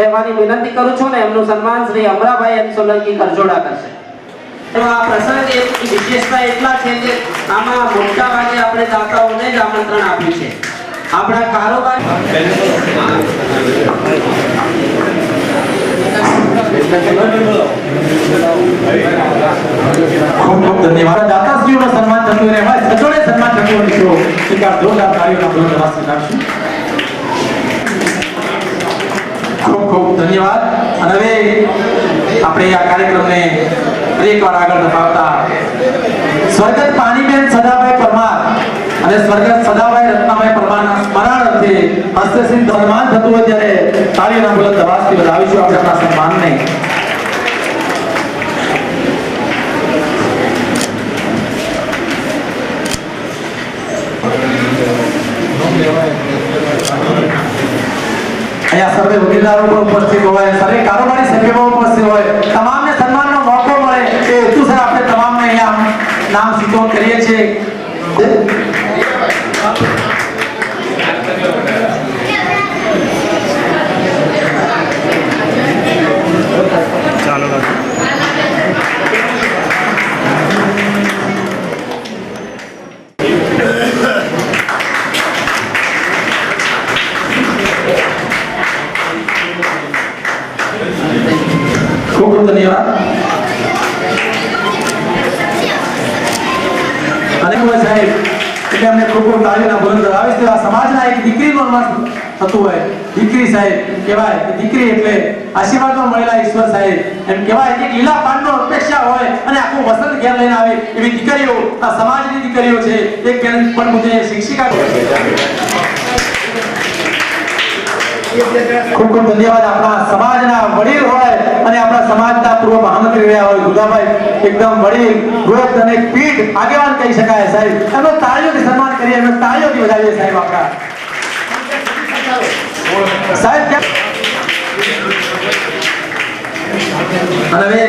રહેવાની વિનંતી કરું છું ને એમનું સન્માન શ્રી અમરાભાઈ એમ સોલંકી કરજોડા કરશે. તો આ પ્રસંગ એક વિશેષતા એટલા છે કે આમાં મોટા ભાગે આપણે દાતાઓને જ આમંત્રણ આપ્યું છે. આપણા કારોબાર ખૂબ ખૂબ ધન્યવાદ. દાતાશ્રીઓનું સન્માન થતું રહે, અમારે સચોટે સન્માન થતું હોય મિત્રો. સ્વીકાર જોરદાર તાળીઓના ધોરણે સ્વીકારશું. ખૂબ ખૂબ ધન્યવાદ. અને હવે આપણે આ કાર્યક્રમને એકવાર આગળ ધપાવતા સ્વર્ગસ્થ પાણીબેન સદાભાઈ પરમાર અને સ્વર્ગસ્થ સદાભાઈ રત્નાભાઈ પરમારના સ્મરણ અર્થે હસ્તસિદ્ધ સન્માન થતું હોય ત્યારે તાળીઓના બુલંદ અવાજથી વધાવીશું આપણે આપણા સન્માનને. અહીંયા સર્વે વકીલદારો પણ ઉપસ્થિત હોય, સર્વે કારોબારી સભ્યો ઉપસ્થિત હોય, તમામને સન્માનનો મોકો મળે એ હેતુસર આપણે તમામને અહીંયા નામ સૂચન કરીએ છીએ. ખૂબ ખૂબ ધન્યવાદ. અને સાહેબ એટલે અમને ખૂબ ખૂબ તાળીઓના બુલંદ આવે છે. આ સમાજના એક દીકરીનું અનુમાન થતું હોય. દીકરી સાહેબ કહેવાય કે દીકરી એટલે આશીર્વાદમાં મળેલા ઈશ્વર સાહેબ એમ કહેવાય કે લીલા પાનનો અપેક્ષા હોય અને આખું વસંત ઘેર લઈને આવે એવી દીકરીઓ આ સમાજની દીકરીઓ છે. એક બેન પણ મુજે શિક્ષિકા. ખૂબ ખૂબ ધન્યવાદ. આપણા સમાજના વડીલ હોય અને આપણા સમાજના પૂર્વ મહામંત્રી રહ્યા હોય દુર્ગાભાઈ, એકદમ વડીલ વૃદ્ધ અને પીઢ આગેવાન કહી શકાય સાહેબ. એમનો તાળીઓથી સન્માન કરીએ, એમનો તાળીઓથી વધાવીએ સાહેબ. આપણા સાહેબ અને હવે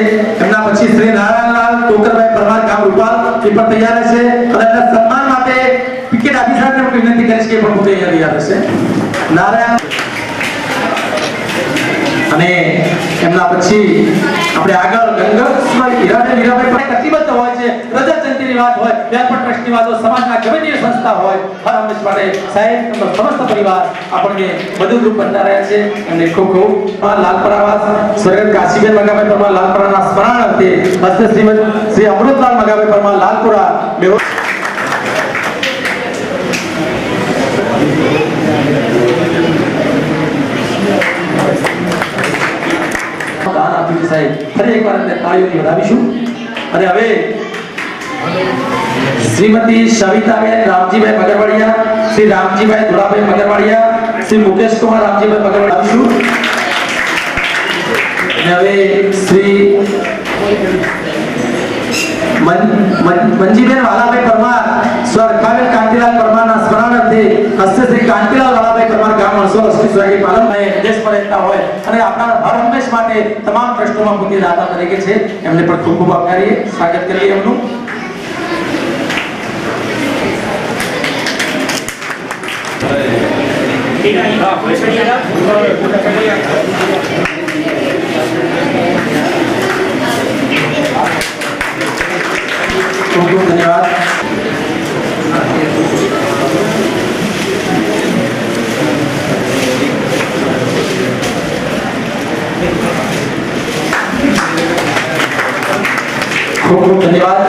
એમના પછી શ્રી નારાયણલાલ ટોકરભાઈ પરમાર ગામ રૂપાલ એ પણ તૈયાર છે અને એમના સન્માન માટે ટિકિટ ઓફિસરને પણ વિનંતી કરીશ કે પણ પોતે તૈયાર હશે. નારાયણ અને એમના પછી આપણે આગળ ગંગેશ્વર હીરાભાઈ પણ કટિબદ્ધ હોય છે. રજત જયંતિની વાત હોય, વ્યાપક ટ્રસ્ટની વાત હોય, સમાજના ગમે તે સંસ્થા હોય, હર હંમેશ માટે સાહેબ તેમનો સમસ્ત પરિવાર આપણને મદદરૂપ બનતા રહ્યા છે. અને ખૂબ ખૂબ લાલપરાવાસ સ્વર્ગસ્થ કાશીબેન મગાભાઈ પરમાર લાલપરાના સ્મરણ અર્થે હસ્તે શ્રી અમૃતલાલ મગાભાઈ પરમાર લાલપુરા દાન આપ્યું સાહેબ. ફરી એકવાર આપણે તાળીઓથી વધાવીશું. અને હવે શ્રીમતી સવિતાબેન રામજીભાઈ મગરવાડિયા, શ્રી રામજીભાઈ ધોળાભાઈ મગરવાડિયા, શ્રી મુકેશ કુમાર રામજીભાઈ મગરવાડિયા. અને હવે શ્રી મંજીબેન વાલાભાઈ પરમાર સ્વર્ખાબેન કાંતિલાલ પરમારના સ્મરણ અર્થે હસ્તે શ્રી કાંતિલાલ વાલાભાઈ પરમાર ગામ 880 પાલનભાઈ દેશમાં રહેતા હોય અને આપણા હર હંમેશ માટે તમામ ટ્રસ્ટોમાં પોતે દાતા તરીકે છે. એમને પણ ખૂબ ખૂબ આભારીએ, સ્વાગત કરીએ એમનું. ખૂબ ખૂબ ધન્યવાદ. ખૂબ ખૂબ ધન્યવાદ.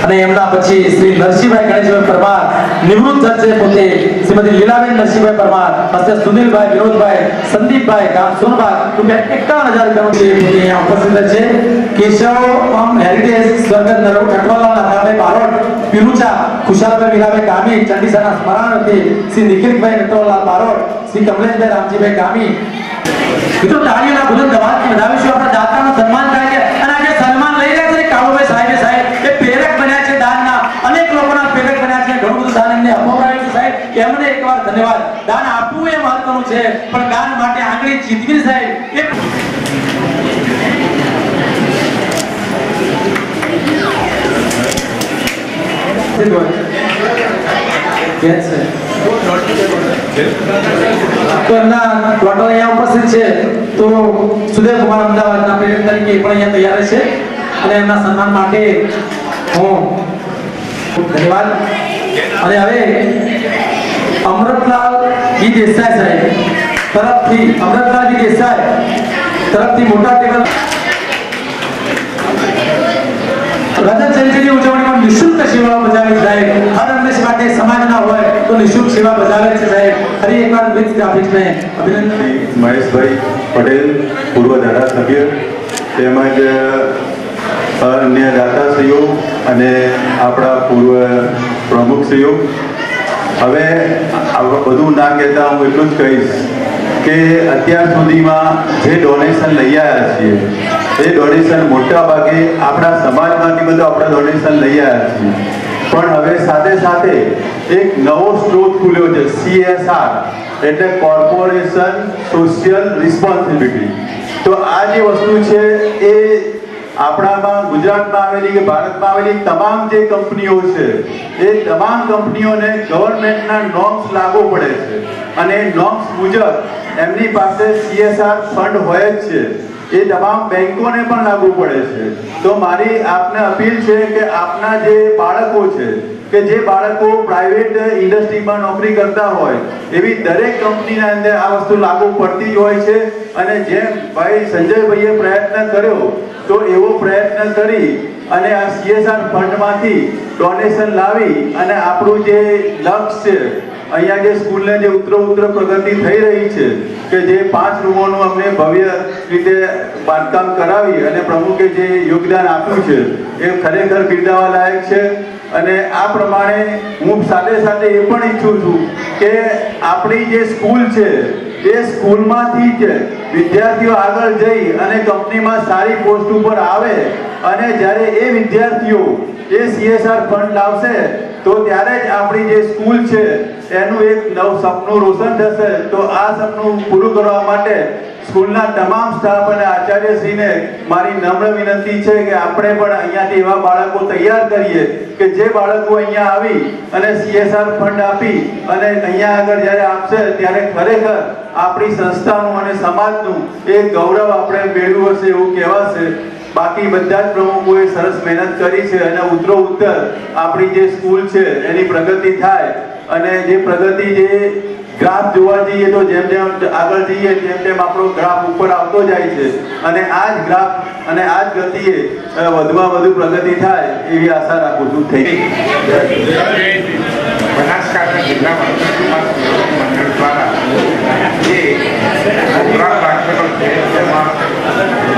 અને એમના પછી શ્રી નરસિંહભાઈ ગણેશભાઈ પરમાર નિવૃત્ત જજ છે પોતે, શ્રીમતી લીલાબેન નરસિંહભાઈ પરમાર, હસ્તે સુનિલભાઈ, વિનોદભાઈ, સંદીપભાઈ, ગામ સોનબાગ, રૂપિયા 51,000 અહીંયા ઉપસ્થિત છે. કેશવ હેરિટેજ સ્વર્ગસ્થ નટવરલાલ નાથાભાઈ બારોટ પીરુચા ખુશાલભાઈ વિલાભાઈ ગામી ચંડીસાના સ્મરણાર્થે શ્રી નિખિલભાઈ નટવરલાલ બારોટ, શ્રી કમલેશભાઈ રામજીભાઈ ગામી. મિત્રો તાળીઓના બુલંદ અવાજથી વધાવીશું. આપણા દાતાનું સન્માન થાય છે અને આજે સન્માન લઈ રહ્યા છે કાળુભાઈ સાહેબ એ પ્રેરક બન્યા છે દાનના, અનેક લોકોના પ્રેરક બન્યા છે. ઘણું બધું દાન એમને અપાવડાવ્યું છે સાહેબ, એમને એકવાર ધન્યવાદ. દાન આપવું એ મહત્વનું છે, પણ દાન માટે આંગળી જીતવી સાહેબ એ તો એમના પ્લોટો અહીંયા ઉપસ્થિત છે. તો સુદેવ કુમાર અમદાવાદના પ્રેરક તરીકે પણ અહીંયા તૈયાર છે અને એમના સન્માન માટે હું ધન્યવાદ. અને હવે અમૃતલાલ જી દેસાઈ સાહેબ તરફથી મોટા ટેબલ રજત જયંતિની ઉજવણીમાં નિઃશુલ્ક સેવા બજાવે છે સાહેબ. હર હંમેશ માટે સમાજના હોય તો નિઃશુલ્ક સેવા બજાવે છે સાહેબ. ફરી એકવાર વિથ ગ્રાફિક્સને અભિનંદન. મહેશભાઈ પટેલ પૂર્વ ધારાસભ્ય તેમજ અન્ય દાતાશ્રીઓ અને આપણા પૂર્વ પ્રમુખશ્રીઓ. હવે બધું ના કહેતા હું એટલું જ કહીશ કે અત્યાર સુધીમાં જે ડોનેશન લઈ આવ્યા છીએ એ ડોનેશન મોટા ભાગે આપણા સમાજમાંથી બધું આપણે ડોનેશન લઈ આવ્યા છીએ, પણ હવે સાથે સાથે એક નવો સ્ત્રોત ખુલ્યો છે CSR એટલે કોર્પોરેશન સોશિયલ રિસ્પોન્સિબિલિટી. તો આ જે વસ્તુ છે એ આપણામાં ગુજરાતમાં આવેલી કે ભારતમાં આવેલી તમામ જે કંપનીઓ છે એ તમામ કંપનીઓને ગવર્મેન્ટના નોર્મ્સ લાગુ પડે છે અને નોર્મ્સ મુજબ એમની પાસે CSR ફંડ હોય જ છે. એ તમામ બેંકોને પણ લાગુ પડે છે. તો મારી આપને અપીલ છે કે આપના જે બાળકો છે કે જે બાળકો પ્રાઇવેટ ઇન્ડસ્ટ્રીમાં નોકરી કરતા હોય એવી દરેક કંપનીના અંદર આ વસ્તુ લાગુ પડતી જ હોય છે. અને જેમ ભાઈ સંજયભાઈએ પ્રયત્ન કર્યો તો એવો પ્રયત્ન કરી અને આ CSR ફંડમાંથી ડોનેશન લાવી અને આપણું જે લક્ષ્ય છે અહીંયા જે સ્કૂલને જે ઉત્તરોત્તર પ્રગતિ થઈ રહી છે કે જે 5 રૂમોનું અમને ભવ્ય રીતે બાંધકામ કરાવી અને પ્રમુખે જે યોગદાન આપ્યું છે એ ખરેખર બિરદાવવા લાયક છે. અને આ પ્રમાણે હું સાથે સાથે એ પણ ઈચ્છું છું કે આપણી જે સ્કૂલ છે એ સ્કૂલમાંથી જ વિદ્યાર્થીઓ આગળ જઈ અને કંપનીમાં સારી પોસ્ટ ઉપર આવે અને જ્યારે એ વિદ્યાર્થીઓ એ CSR ફંડ લાવશે તો ત્યારે જ આપણી જે સ્કૂલ છે એનું એક નવું સપનું રોશન થશે. તો આ સપનું પૂરું કરવા માટે સ્કૂલના તમામ સ્ટાફ અને આચાર્યશ્રીને મારી નમ્ર વિનંતી છે કે આપણે પણ અહીંયાથી એવા બાળકો તૈયાર કરીએ કે જે બાળકો અહીંયા આવી અને CSR ફંડ આપી અને અહીંયા આગળ જ્યારે આપશે ત્યારે ખરેખર આપણી સંસ્થાનું અને સમાજનું એક ગૌરવ આપણે મેળવ્યું હશે એવું કહેવાશે. બાકી બધા જ પ્રમુખોએ સરસ મહેનત કરી છે અને ઉત્તરોત્તર આપણી જે સ્કૂલ છે એની પ્રગતિ થાય અને જે પ્રગતિ જે ગ્રાફ જોવા જઈએ તો જેમ જેમ આગળ જઈએ તેમ તેમ આપણો ગ્રાફ ઉપર આવતો જાય છે અને આ જ ગ્રાફ અને આ જ ગતિએ વધુમાં વધુ પ્રગતિ થાય એવી આશા રાખું છું. થઈ બનાસકાંઠા જિલ્લામાં મંડળ દ્વારા જે પ્રોગ્રામ રાખેલો છે તેમાં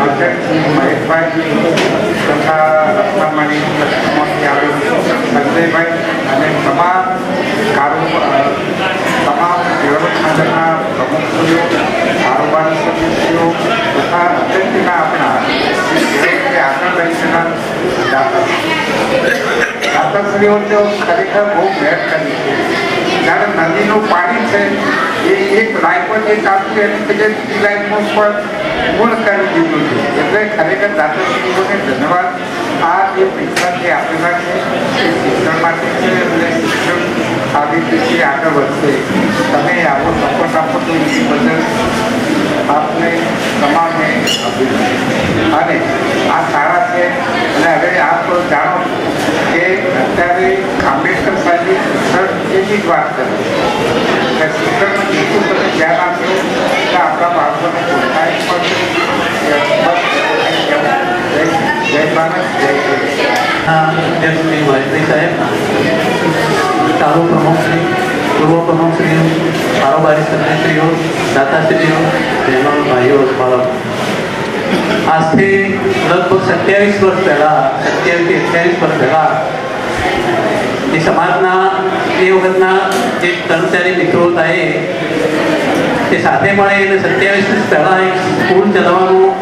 અધ્યક્ષ મહેશભાઈ તથા રત્નામણી સંજયભાઈ અને તમામ વ્યવસ્થાના પ્રમુખશ્રીઓ, કારોબારી સદસ્યો તથા અધ્યક્ષના આપણા આગળ બેસેલા દાતાશ્રીઓ તો ખરેખર બહુ મહેનત કરી છે. જ્યારે નદીનું પાણી છે એ એક લાઈન પર જે ચાલતું એની જગ્યાએ બીજી લાઈનમાં પણ પૂર્ણ કરી દીધું છે. એટલે ખરેખર દાતાશ્રીઓને ધન્યવાદ. આ જે શિક્ષણ જે આપેલા છે એ શિક્ષણ માટે છે અને શિક્ષણ આવી રીતે આગળ વધશે. તમે આવો સપોર્ટ આપો તો એ બદલ આપને તમામને અભિનંદન. અને આ શાળા છે અને હવે આપ જાણો કે અત્યારે આંબેડકર સાહેબે શિક્ષણની જ વાત કરી કે શિક્ષણનું જેટલું તમે ધ્યાન આપશો તો આપણા બાળકોને પ્રોત્સાહિત મળશે. જય માનસ જય અધ્યક્ષશ્રી મહેશભાઈ સાહેબ, તારો પ્રમુખશ્રી, પૂર્વ પ્રમુખશ્રીઓ, કારોબારી સદસ્યશ્રીઓ, દાતાશ્રીઓ, બહેનો, ભાઈઓ, બાળકો, આજથી લગભગ 27 વર્ષ પહેલાં 27 થી 28 વર્ષ પહેલાં એ સમાજના એ વખતના જે કર્મચારી મિત્રો હતા એ સાથે મળે એટલે 27 વર્ષ પહેલાં એક સ્કૂલ ચલાવવાનું,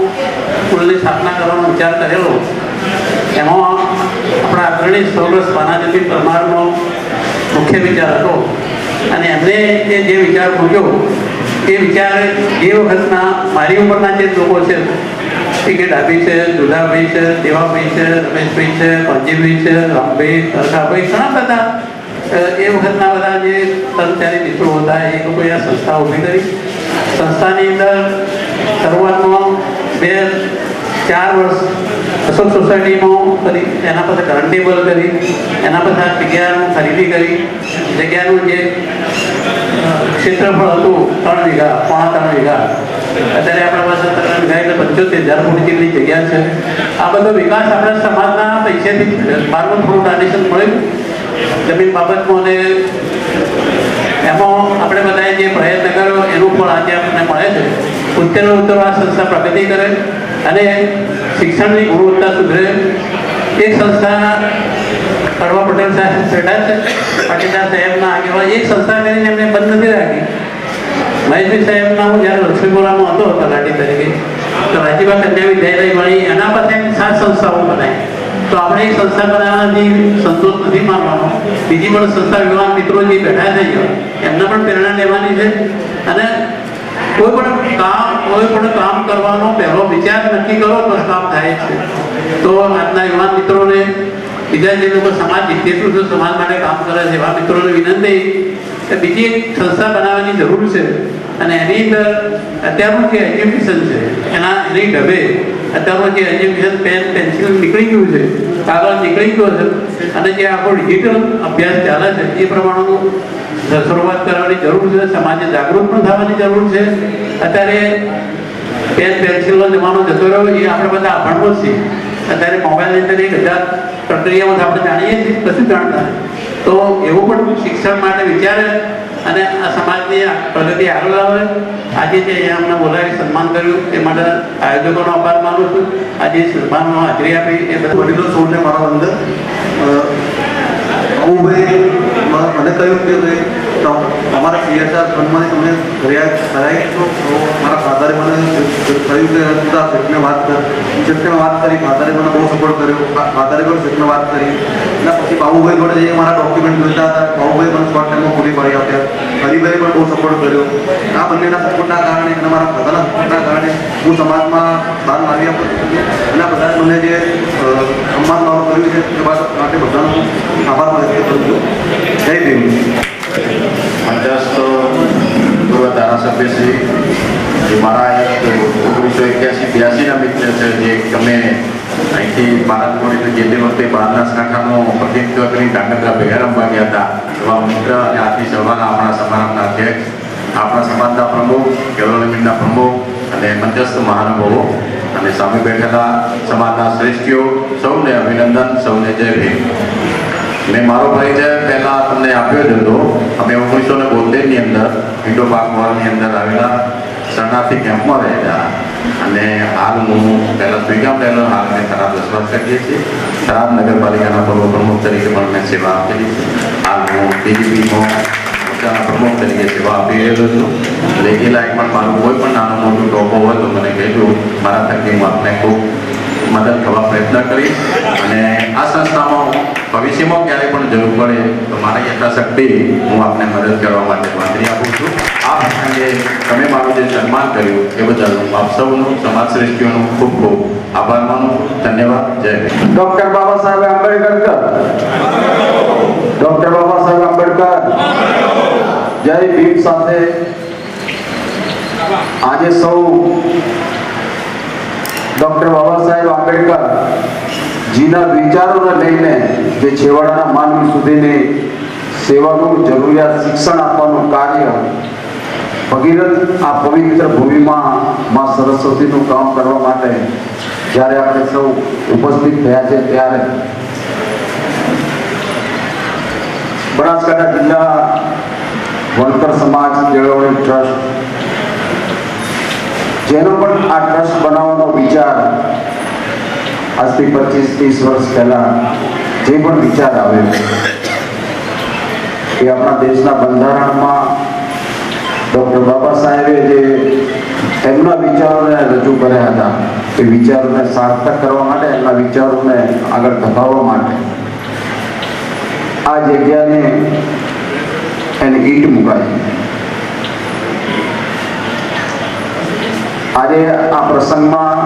સ્કૂલની સ્થાપના કરવાનો વિચાર કરેલો. એમાં આપણા અગ્રણી સૌરસ પાનાજતી પરમારનો મુખ્ય વિચાર હતો. અને એમણે જે વિચાર મૂક્યો એ વિચાર એ વખતના મારી ઉંમરના જે લોકો છે, કે ડાભી છે, દુલાભાઈ છે, દેવાભાઈ છે, રમેશભાઈ છે, પંજીભાઈ છે, રામભાઈ, સરકાભાઈ, ઘણા બધા એ વખતના બધા જે કર્મચારી મિત્રો હતા એ લોકોએ આ સંસ્થા ઊભી કરી. સંસ્થાની અંદર શરૂઆતમાં 2-4 વર્ષ અશોક સોસાયટીમાં કરી, એના પછી કરંટ ટેબલ કરી, એના પછી આ જગ્યાનું ખરીદી કરી. જગ્યાનું જે ક્ષેત્રફળ હતું 3 વીઘા, 3.25 વીઘા, અત્યારે આપણા પાસે 3 વીઘા એટલે 75,000 ફૂટ જેટલી જગ્યા છે. આ બધો વિકાસ આપણા સમાજના પૈસાથી બહારનું થોડું ડોનેશન મળ્યું જમીન બાબતમાં, અને એમાં આપણે બધાએ જે પ્રયત્ન કર્યો એનું પણ આજે આપણને મળે છે. ઉત્તર આ સંસ્થા પ્રગતિ કરે અને શિક્ષણની ગુણવત્તા સુધરે. એક સંસ્થાના કડવા પટેલ સાહેબ બેઠા છે, પાટીદાર સાહેબના આગેવાન, એક સંસ્થા કરીને એમને બંધ નથી રાખી. મહેશભાઈ સાહેબના હું જ્યારે લક્ષ્મીપુરામાં હતો તલાટી તરીકે, તો રાજીબા કન્યા વિદ્યાલય મળી, એના પાસે 7 સંસ્થાઓ બનાવી. તો આપણે એક સંસ્થા બનાવવાથી સંતોષ નથી માનવાનો. બીજી પણ સંસ્થા યુવાન મિત્રો જે બેઠા છે એમને પણ પ્રેરણા લેવાની છે. અને કોઈ પણ કામ કરવાનો પહેલો વિચાર નક્કી કરો તો કામ થાય છે. તો આજના યુવાન મિત્રોને, બીજા જે લોકો સમાજ જેટલું સમાજ માટે કામ કરે છે એવા મિત્રોને વિનંતી કે બીજી એક સંસ્થા બનાવવાની જરૂર છે. અને એની અંદર અત્યારનું જે એજ્યુકેશન છે એની ઢબે અત્યારનું જે એજ્યુકેશન પેન્સિલ નીકળી ગયું છે, કાગળ નીકળી ગયો છે, અને જે આપણો ડિજિટલ અભ્યાસ ચાલે છે એ પ્રમાણેનું શરૂઆત કરવાની જરૂર છે. સમાજે જાગૃત પણ થવાની જરૂર છે. અત્યારે પેન્સિલનો જમાનો જતો રહ્યો એ આપણે બધા અભણમાં જ છીએ. અત્યારે મોબાઈલની અંદર 1000 પ્રક્રિયાઓ આપણે જાણીએ છીએ, કશું જાણતા. તો એવું પણ શિક્ષણ માટે વિચારે અને આ સમાજની પ્રગતિ આગળ આવે. આજે જે અહીંયા અમને બોલાવી સન્માન કર્યું એ માટે આયોજકોનો આભાર માનું છું. આજે સન્માનમાં હાજરી આપી એ બધા વડીલો સૌને મારા અંદર અમુભાઈ મને કહ્યું કે અમારા CSR ફંડમાંથી તમે કરાવી છો. તો મારા ફાધરે મને કહ્યું કે શેઠને વાત કર. શેઠને વાત કરી, ફાધરે મને બહુ સપોર્ટ કર્યો. ફાધરે પણ શેઠને વાત કરી. એના પછી બાબુભાઈ જોડે જે મારા ડોક્યુમેન્ટ જોઈતા હતા, બાબુભાઈ પણ શોર્ટ ટાઈમમાં પૂરી પાડી આપ્યા. હરિભાઈ પણ બહુ સપોર્ટ કર્યો. આ બંનેના સપોર્ટના કારણે અને મારા ફાધરના સપોર્ટના કારણે હું સમાજમાં સ્થાન લાવી આપું. એના બધા મને જે સન્માન મારું કર્યું છે એ માટે બધાનો આભાર વ્યક્ત કરું છું. જય ભીમ. મધ્યસ્થ પૂર્વ ધારાસભ્ય શ્રી મારા 1981-82ના મિત્ર છે, જે તમે અહીંથી બાળકોની જે તે વખતે બહારના શાખાનું પ્રતિનિધિત્વ કરી ધાંગધ્રા ભેગારામ ગયા હતા એવા મિત્ર અને આથી સભાના આપણા સમારંભના અધ્યક્ષ, આપણા સમાજના પ્રમુખ, કેળવણીના પ્રમુખ અને મધ્યસ્થ મહાનુભાવો અને સામે બેઠેલા સમાજના શ્રેષ્ઠીઓ, સૌને અભિનંદન, સૌને જય ભીમ. મેં મારો પરિચય પહેલાં તમને આપ્યો જ હતો. અમે 1972ની અંદર ઇન્ડો પાક વોરની અંદર આવેલા શરણાર્થી કેમ્પમાં રહેલા. અને હાલ હું પહેલાં સુઈગામ રહેલો, હાલ મેં ખરાબ 10 વર્ષ કરીએ છીએ. ખરાબ નગરપાલિકાના પૂર્વ પ્રમુખ તરીકે પણ મેં સેવા આપેલી છે. હાલ હું TDPમાં મોરચાના પ્રમુખ તરીકે સેવા આપી રહેલો છું. એટલે એ લાયકમાં મારું કોઈ પણ નાનું મોટું ટોપો હોય તો મને કહેજો. મારા થકી હું આપને ખૂબ મદદ કરવા પ્રયત્ન કરીશ. અને આ સંસ્થામાં ભવિષ્યમાં ક્યારેય પણ જરૂર પડે તો મારી યથાશક્તિ હું આપને મદદ કરવા માટે બાંધરી આપું છું. આ પ્રસંગે તમે મારું જે સન્માન કર્યું એ બદલ હું આપ સૌનું, સમાજ શ્રેષ્ઠીઓનું ખૂબ ખૂબ આભાર માનું છું. ધન્યવાદ. જય ભીમ. ડોક્ટર બાબા સાહેબ આંબેડકર, ડોક્ટર બાબા સાહેબ આંબેડકર, જય ભીમ સાથે આજે સૌ ડોક્ટર બાબા સાહેબ આંબેડકર જીના વિચારોને લઈને જે છેવાડાના માનવી સુધીની સેવાનું, જરૂરિયાત શિક્ષણ આપવાનું કાર્ય ભગીરથ આ પવિત્ર ભૂમિમાં માં સરસ્વતીનું કામ કરવા માટે જ્યારે આપણે સૌ ઉપસ્થિત થયા છે ત્યારે બનાસકાંઠા જિલ્લા વણકર સમાજ કેળવણી ટ્રસ્ટ, જેનો પણ આ ટ્રસ્ટ બનાવવાનો વિચાર આજથી 25-30 વર્ષ પહેલા જે પણ વિચાર આવ્યો એ આપણા દેશના બંધારણમાં ડૉક્ટર બાબા સાહેબે જે એમના વિચારોને રજૂ કર્યા હતા એ વિચારોને સાર્થક કરવા માટે, એમના વિચારોને આગળ ધપાવવા માટે આ જગ્યાને એની ઈંટ મુકાઈ. આજે આ પ્રસંગમાં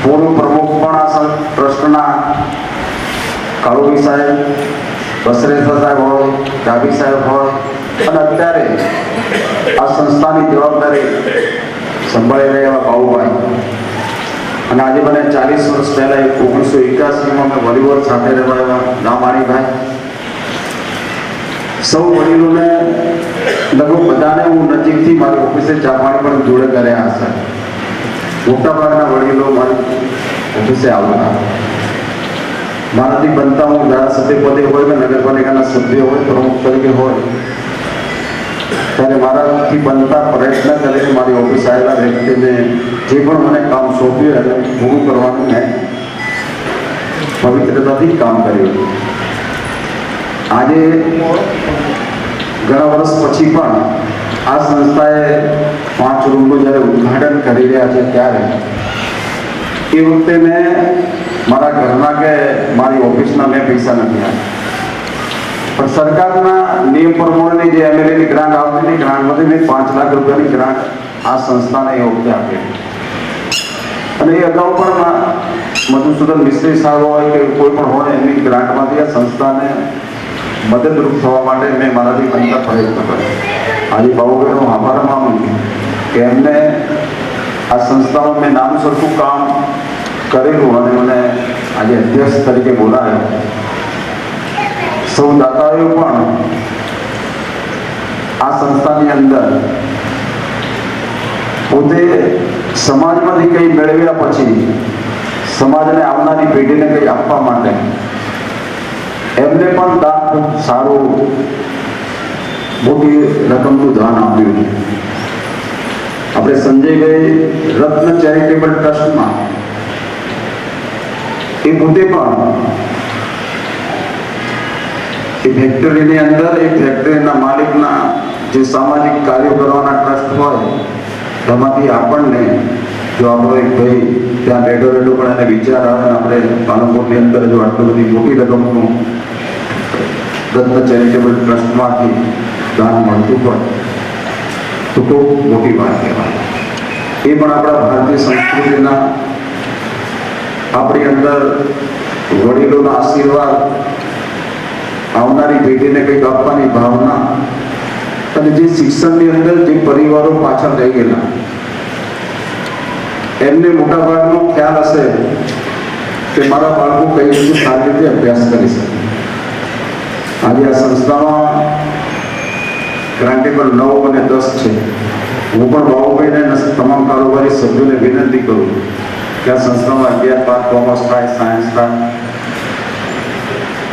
પૂર્વ પ્રમુખ પણ આ ટ્રસ્ટના કાળુભાઈ સાહેબ, બસરેશ્વર સાહેબ હોય, ડાભી સાહેબ હોય અને અત્યારે આ સંસ્થાની જવાબદારી સંભાળી રહ્યા એવા બાબુભાઈ. અને આજે મને 40 વર્ષ પહેલા 1981માં મેં વોલીબોલ સાથે રહેવા એવા નામાણીભાઈ, સૌ વડીલોને લગભગ બધાને હું નજીકથી મારી ઓફિસે ચા પાણી પણ જોડે કર્યા હશે. મોટાભાગના વડીલો મારી ઓફિસે આવતા. મારાથી બનતા હું ધારાસભ્ય પદે હોય કે નગરપાલિકાના સભ્ય હોય, પ્રમુખ તરીકે હોય, ત્યારે મારાથી બનતા પ્રયત્ન કરીને મારી ઓફિસ આવેલા વ્યક્તિને જે પણ મને કામ સોંપ્યું એને પૂરું કરવાનું મેં પવિત્રતાથી કામ કર્યું. આજે ઘણા વર્ષ પછી પણ આ સંસ્થાએ 5 રૂમનું જ્યારે ઉદ્ઘાટન કરી રહ્યા છે ત્યારે એ વખતે મેં મારા ઘરના કે મારી ઓફિસના મેં પૈસા નથી આપ્યા, પણ સરકારના નિયમ પ્રમાણેની જે એમએલએની ગ્રાન્ટ આવતી હતી, ગ્રાન્ટમાંથી મેં 5 લાખ રૂપિયાની ગ્રાન્ટ આ સંસ્થાને એ વખતે આપી. અને એ અગાઉ પણ મધુસૂદન મિસ્ત્રી સાહેબ હોય કે કોઈ પણ હોય એમની ગ્રાન્ટમાંથી આ સંસ્થાને મદદરૂપ થવા માટે મેં મારાથી બનતા પ્રયત્ન કર્યો. આજે બાબુભાઈનો આભાર માનું છું કે એમને આ સંસ્થામાં મેં નાનું સરખું કામ કરેલું અને મને આજે અધ્યક્ષ તરીકે બોલાવ્યો. સૌ દાતાઓએ પણ આ સંસ્થાની અંદર પોતે સમાજમાંથી કંઈ મેળવ્યા પછી સમાજને આવનારી પેઢીને કંઈ આપવા માટે એમને પણ દાન ખૂબ સારું મોટી રકમનું દાન આપ્યું છે. આપણે સંજયભાઈ રત્ન ચેરિટેબલ ટ્રસ્ટમાં એ પોતે પણ એ ફેક્ટરીની અંદર એ ફેક્ટરીના માલિકના જે સામાજિક કાર્યો કરવાના ટ્રસ્ટ હોય એમાંથી આપણને જો આપણો એક ભાઈ ત્યાં બેઠો બેઠો પણ એને વિચાર આવે ને આપણે પાલનપુરની અંદર જો આટલી બધી મોટી રકમનું રત્ન ચેરિટેબલ ટ્રસ્ટમાંથી દાન મળતું હોય તો ખૂબ મોટી વાત કહેવાય. એ પણ આપણા ભારતીય સંસ્કૃતિના આપણી અંદર વડીલોના આશીર્વાદ, આવનારી પેઢીને કંઈક આપવાની ભાવના અને જે શિક્ષણની અંદર જે પરિવારો પાછળ રહી ગયેલા એમને મોટા ભાગનો ખ્યાલ હશે કે મારા બાળકો કઈ રીતે સારી રીતે અભ્યાસ કરી શકે. આજે આ સંસ્થામાં ગ્રાન્ટેબલ 9 અને 10 છે. હું પણ બાબુભાઈને તમામ કારોબારી સભ્યોને વિનંતી કરું કે આ સંસ્થામાં 11, 12 કોમર્સ થાય, સાયન્સ થાય.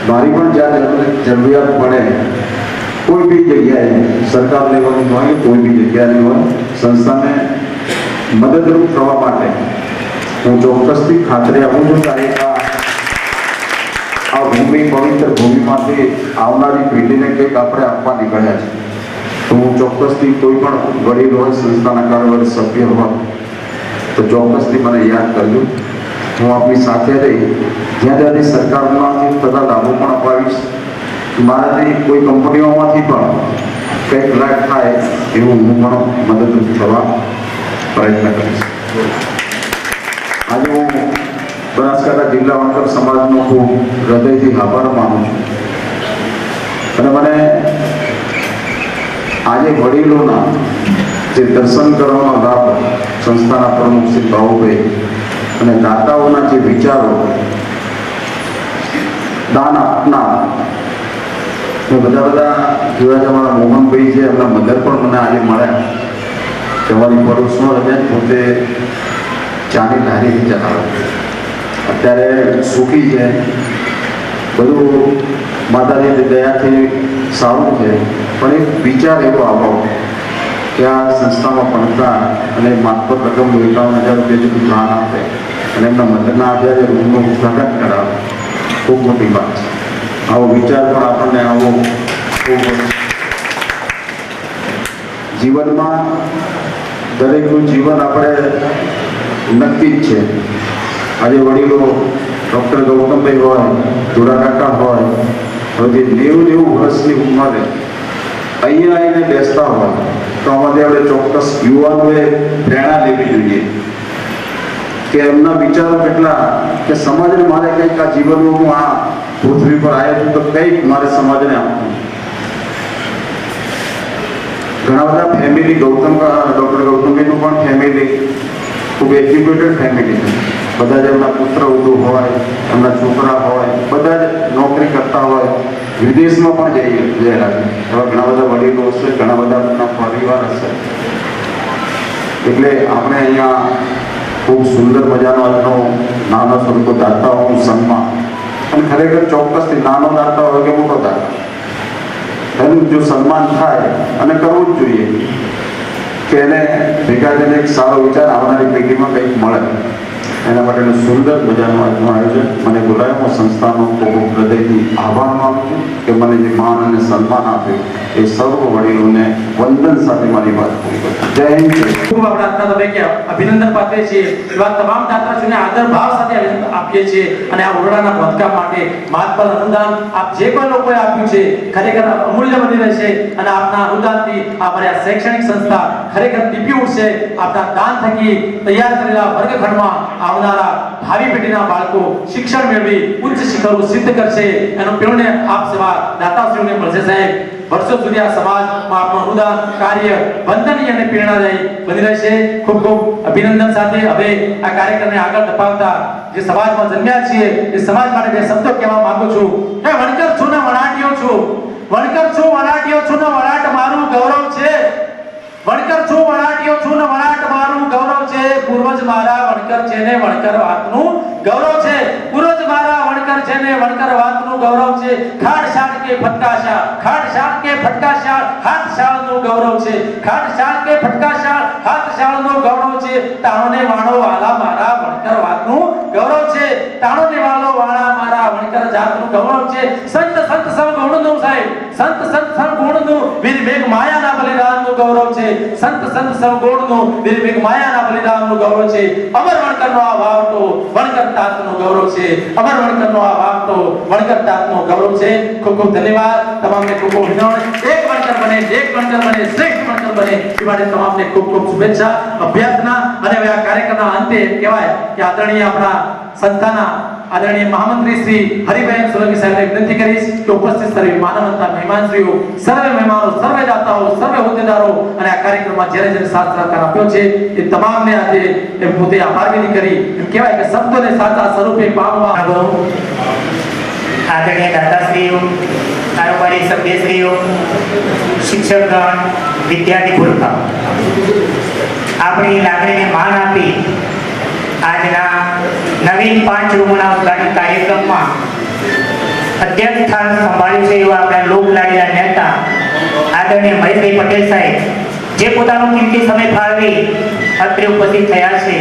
મારી પણ જ્યાં જરૂરિયાત પડે કોઈ બી જગ્યાએ સરકાર લેવાની હોય, કોઈ બી જગ્યાની હોય, સંસ્થાને મદદરૂપ થવા માટે હું ચોક્કસથી ખાતરી આપું છું કે આ ભૂમિ, પવિત્ર ભૂમિમાંથી આવનારી પેઢીને કંઈક આપણે આપવા નીકળ્યા છે. તો હું ચોક્કસથી કોઈ પણ વડીલ હોય, સંસ્થાના કારોબારી સભ્ય હોય તો ચોક્કસથી મને યાદ કરજો. હું આપની સાથે રહી જ્યાં જ્યાંથી સરકારમાંથી થતા લાભો પણ અપાવીશ. મારાથી કોઈ કંપનીઓમાંથી પણ કંઈક લાભ થાય એવું હું પણ મદદરૂપ થવા પ્રયત્ન કરીશ. આજે હું બનાસકાંઠા જિલ્લા વણકર સમાજનો ખૂબ હૃદયથી આભાર માનું છું. અને મને આજે વડીલોના જે દર્શન કરવાનો લાભ સંસ્થાના પ્રમુખ શ્રી બાબુભાઈ અને દાતાઓના જે વિચારો દાન આપનાર મેં બધા જોયા છે. અમારા મોહનભાઈ છે, એમના મધર પણ મને આજે મળ્યા કે અમારી પડોશમાં રમ્યા પોતે ચાની લારી ચલાવે, અત્યારે સુખી છે, બધું માતાજીની દયાથી સારું છે. પણ એક વિચાર એવો આવો કે આ સંસ્થામાં ભણતા અને માત્ર રકમ 51,000 રૂપિયા જેટલું દાન આપે અને એમના મધરના આધારે રૂમનું ઉદ્ઘાટન કરાવે, ખૂબ મોટી વાત છે. આવો વિચાર પણ આપણને આવો ખૂબ જીવનમાં દરેકનું જીવન આપણે નક્કી જ છે. આજે વડીલો ડૉક્ટર ગૌતમભાઈ હોય, ધોળા કાકા હોય, હવે જે 90 વર્ષની ઉંમરે અહીંયા આવીને બેસતા હોય તો આમાંથી આપણે ચોક્કસ યુવાનોએ પ્રેરણા લેવી જોઈએ કે એમના વિચારો કેટલા કે સમાજને મારે કંઈક આ જીવનમાં હું આ પૃથ્વી પર આવ્યો છું તો કંઈક મારે સમાજને આપવું. ઘણા બધા ફેમિલી ડૉક્ટર ગૌતમભાઈનું પણ ફેમિલી ખૂબ એજ્યુકેટેડ ફેમિલી છે. બધા જ એમના પુત્ર ઉદુ હોય, એમના છોકરા હોય, બધા જ નોકરી કરતા હોય, વિદેશમાં પણ ગયેલા છે. એવા ઘણા બધા વડીલો હશે, ઘણા બધા એમના પરિવાર હશે. એટલે આપણે અહીંયા ખૂબ સુંદર મજાનો આજનો નાનો સ્વરૂપ દાતાઓનું સન્માન, અને ખરેખર ચોક્કસથી નાનો દાતા હોય કે મોટો દાતા, એનું જો સન્માન થાય અને કરવું જ જોઈએ કે એને ભેગા થઈને એક સારો વિચાર આવનારી પેઢીમાં કંઈક મળે. એના માટેનું સુંદર મજાનું આજનું આયોજન મને બોલાવ્યું. હું સંસ્થાનો ખૂબ હૃદયથી આભાર માનું છું કે મને જે માન અને સન્માન આપ્યું એ સર્વ વડીલોને વંદન સાથે મારી વાત પૂરી કરું. જય હિન્દ. ખૂબ આપણે આજના તબક્કે અભિનંદન પાઠવીએ છીએ. એવા તમામ દાતાશ્રીઓને આદર ભાવ સાથે અભિનંદન આપીએ છીએ અને આ ઓરડાના બાંધકામ માટે મહાત્મા અનુદાન આપ જે કોઈ લોકોએ આપ્યું છે ખરેખર અમૂલ્ય બની રહેશે અને આપના અનુદાનથી અમારી આ શૈક્ષણિક સંસ્થા ખરેખર દીપી ઉઠશે. આપના દાન થકી તૈયાર કરેલા વર્ગખંડમાં આવનારા ભાવિ પેઢીના બાળકો શિક્ષણ મેળવી ઉચ્ચ શિખરો સિદ્ધ કરશે. એનું પ્રેરણા આપ સેવા દાતાશ્રીઓને મળશે. સાહેબ, વર્ષો સુધી આ સમાજમાં આપનું અનુદાન કાર્ય વંદનીય અને પ્રેરણાદાયી બની રહેશે. ખૂબ ખૂબ અભિનંદન સાથે હવે આ કાર્યક્રમને આગળ ધપાવતા જે સમાજમાં જન્મ્યા છીએ એ સમાજ માટે બે શબ્દો કહેવા માંગુ છું. હે વણકર છું ને વણાટ્યો છું, વણકર છું વણાટ્યો છું ને વણાટ મારું ગૌરવ છે. વણકર છું વણાટ્યો છું ને વણાટ મારું ગૌરવ છે. પૂર્વજ મારા વણકર છે ને વણકર વાતનું ગૌરવ છે. પૂર્વજ મારા વણકર છે ને વણકર વાતનું ગૌરવ છે. ખાડ શાળ કે ફટકાશાળ, ખાડ શાળ કે ફટકાશાળ હાથ શાળનું ગૌરવ છે. ખાડ શાળ કે ફટકાશાળ હાથ શાળનું ગૌરવ છે. તાણોને વાણો વાલા મારા વણકર વાતનું ગૌરવ છે. તાણોને વાલો વાળા મારા વણકર જાતનું ગૌરવ છે. સંત સંત સમ ગુણનું સાહેબ, સંત સંત સમ ગુણનું વીર મેઘ માયાના બલિદાનનું ગૌરવ છે. સંત સંત સમ ગુણનું વીર મેઘ માયાના બલિદાનનું ગૌરવ છે. અમર વણકરનો આ વાવટો વણકર તાતનું ગૌરવ છે. અમર વણકરનો આ વાવટો વણકર તાતનું ગૌરવ છે. ખૂબ ખૂબ ધન્યવાદ. તમામને ખૂબ ખૂબ અભિનંદન. એક વણકર બને, એક વણકર બને, શ્રેષ્ઠ વણકર બને એ માટે તમામને ખૂબ ખૂબ શુભેચ્છા, અભ્યર્થના. અને હવે આ કાર્યક્રમના અંતે કહેવાય કે આદરણીય આપણા સંસ્થાના આદરણીય મહામંત્રી શ્રી હરિભાઈ સોલંકી સાહેબને વિનંતી કરીશ કે ઉપસ્થિત સર્વે માનવતા મહેમાનશ્રીઓ, સર્વે મહેમાનો, સર્વે દાતાઓ, સર્વે હોદ્દેદારો અને આ કાર્યક્રમમાં જ્યારે જ્યારે સાથ સહકાર આપ્યો છે એ તમામને આજે એ પોતે આભાર વિધિ કરી એમ કહેવાય કે શબ્દોને સાચા સ્વરૂપે પામવા આદરણીય દાતાશ્રીઓ, કારોબારી સભ્યશ્રીઓ, શિક્ષકગણ, વિદ્યાર્થી પુરખાઓ, આપણી લાગણીને માન આપી આજના નવીન 5 રૂમના ઉદ્ઘાટન કાર્યક્રમમાં અધ્યક્ષ સ્થાન સંભાળ્યું છે એવા આપણા લોકલાડીલા નેતા આદરણીય મહેશભાઈ પટેલ સાહેબ, જે પોતાનો કિંમતી સમય ફાળવી અત્રે ઉપસ્થિત થયા છે,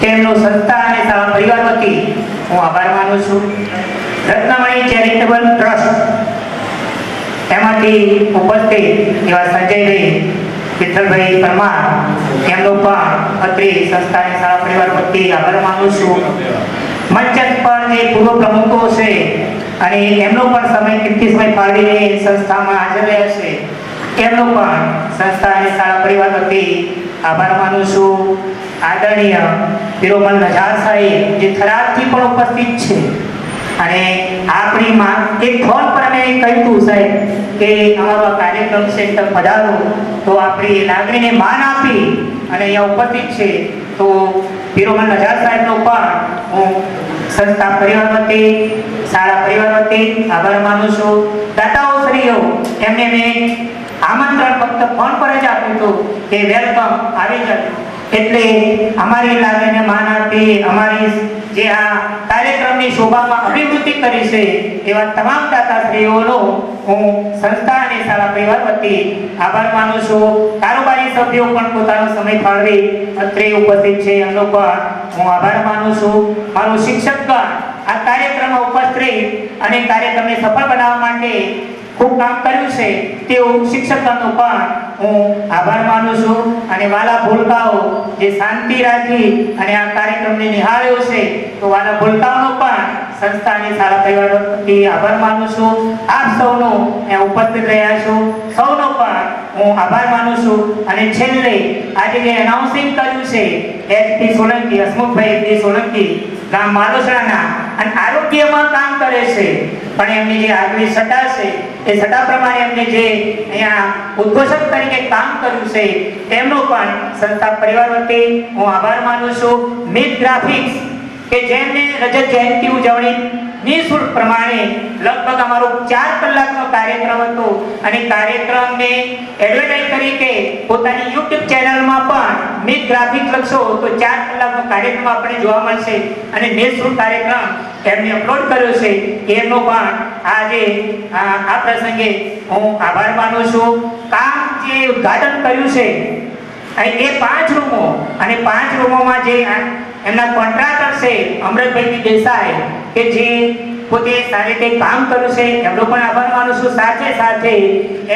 તેમનો સંસ્થા અને શાળા પરિવાર વતી હું આભાર માનું છું. રત્નમણી ચેરિટેબલ ટ્રસ્ટ એમાંથી ઉપસ્થિત એવા સંજયભાઈ વિઠ્ઠલભાઈ પરમાર, એમનો પણ અત્રે સંસ્થા અને શાળા પરિવાર વતી આભાર માનું છું. મંચ પર જે પૂર્વ પ્રમુખો છે અને એમનો પણ કિંમતી સમય ફાળવીને સંસ્થામાં હાજર રહ્યા છે, એમનો પણ સંસ્થા અને શાળા પરિવાર વતી આભાર માનું છું. આદરણીય પિરોમલ નજાર સાહેબ જે થરાદથી પણ ઉપસ્થિત છે અને આપણી માં એક ફોન પર અમે કહ્યું હતું સાહેબ કે અમારો આ કાર્યક્રમ છે તો પધારો, તો આપણી લાગણીને માન આપી અને અહીંયા ઉપસ્થિત છે. તો પિરોમલ નજાર સાહેબનો પણ હું સંસ્થા પરિવાર વતી, શાળા પરિવાર વતી આભાર માનું છું. દાતાઓ શ્રીઓ, એમને મેં આમંત્રણ ફક્ત ફોન પર જ આપ્યું હતું કે વેલકમ, આવી જાઓ. એટલે અમારી લાગણીને માન આપી અમારી જે આ કાર્યક્રમની શોભામાં અભિવૃદ્ધિ કરી છે એવા તમામ દાતાશ્રીઓનો હું સંસ્થા અને શાળા પરિવાર વતી આભાર માનું છું. કારોબારી સભ્યો પણ પોતાનો સમય ફાળવી અત્રે ઉપસ્થિત છે, એમનો પણ હું આભાર માનું છું. મારું શિક્ષકગણ આ કાર્યક્રમમાં ઉપસ્થિત એકત્રિત અને કાર્યક્રમને સફળ બનાવવા માટે ખૂબ કામ કર્યું છે તેવું શિક્ષકોનો પણ હું આભાર માનું છું. અને વાલા ભૂલકાઓ જે શાંતિ રાખી અને આ કાર્યક્રમને નિહાળ્યો છે તો વાલા ભૂલકાઓનો પણ સંસ્થાની શાળા પરિવાર વતી આભાર માનું છું. આપ સૌનો અહીંયા ઉપસ્થિત રહ્યા છો સૌનો પણ હું આભાર માનું છું. અને છેલ્લે આજે જે એનાઉન્સિંગ કર્યું છે એચ.પી. સોલંકી, હસમુખભાઈ પી. સોલંકી, ગામ માલોસણાના અને આરોગ્યમાં કામ કરે છે, પણ એમની જે આગવી સટ્ટા છે એ સટ્ટા પ્રમાણે એમને જે અહીંયા ઉદ્ઘોષક તરીકે કામ કર્યું છે તેમનો પણ સંસ્થા પરિવાર વતી હું આભાર માનું છું. મિત ગ્રાફિક્સ કે જેમને રજત જયંતિ ઉજવણી નિઃશુલ્ક પ્રમાણે લગભગ અમારો 4 કલાકનો કાર્યક્રમ હતો અને કાર્યક્રમને એડવર્ટાઇઝ તરીકે પોતાની YouTube ચેનલમાં પણ મિત ગ્રાફિક્સ લખશો તો 4 કલાકનો કાર્યક્રમ આપણે જોવા મળશે અને નિઃશુલ્ક કાર્યક્રમ એમને અપલોડ કર્યો છે. એમનો પણ આજે આ પ્રસંગે હું આભાર માનું છું. કામ જે ઉદ્ઘાટન કર્યું છે એ 5 રૂમો અને 5 રૂમોમાં જે એમના કોન્ટ્રાક્ટર છે અમૃતભાઈ દેસાઈ કે જે પોતે સારી રીતે કામ કર્યું છે એમનો પણ આભાર માનું છું. સાથે સાથે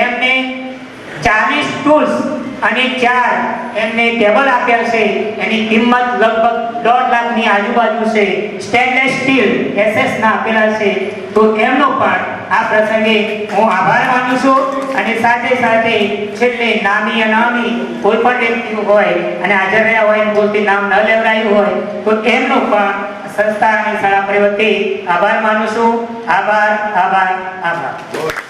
એમને 40 ટૂલ્સ અને 4 એમને ટેબલ આપ્યા છે એની કિંમત લગભગ 1.5 લાખની આજુબાજુ છે. સ્ટેનલેસ સ્ટીલ SS ના આપેલા છે તો એમનો પણ આ પ્રસંગે હું આભાર માનું છું. અને સાથે સાથે છેલ્લે નામી અનામી કોઈ પણ વ્યક્તિ હોય અને હાજર રહ્યા હોય પોતે નામ ન લેવડાયું હોય તો એમનો પણ સંસ્થા અને શાળા પરિવાર વતી આભાર માનું છું. આભાર આભાર આભાર.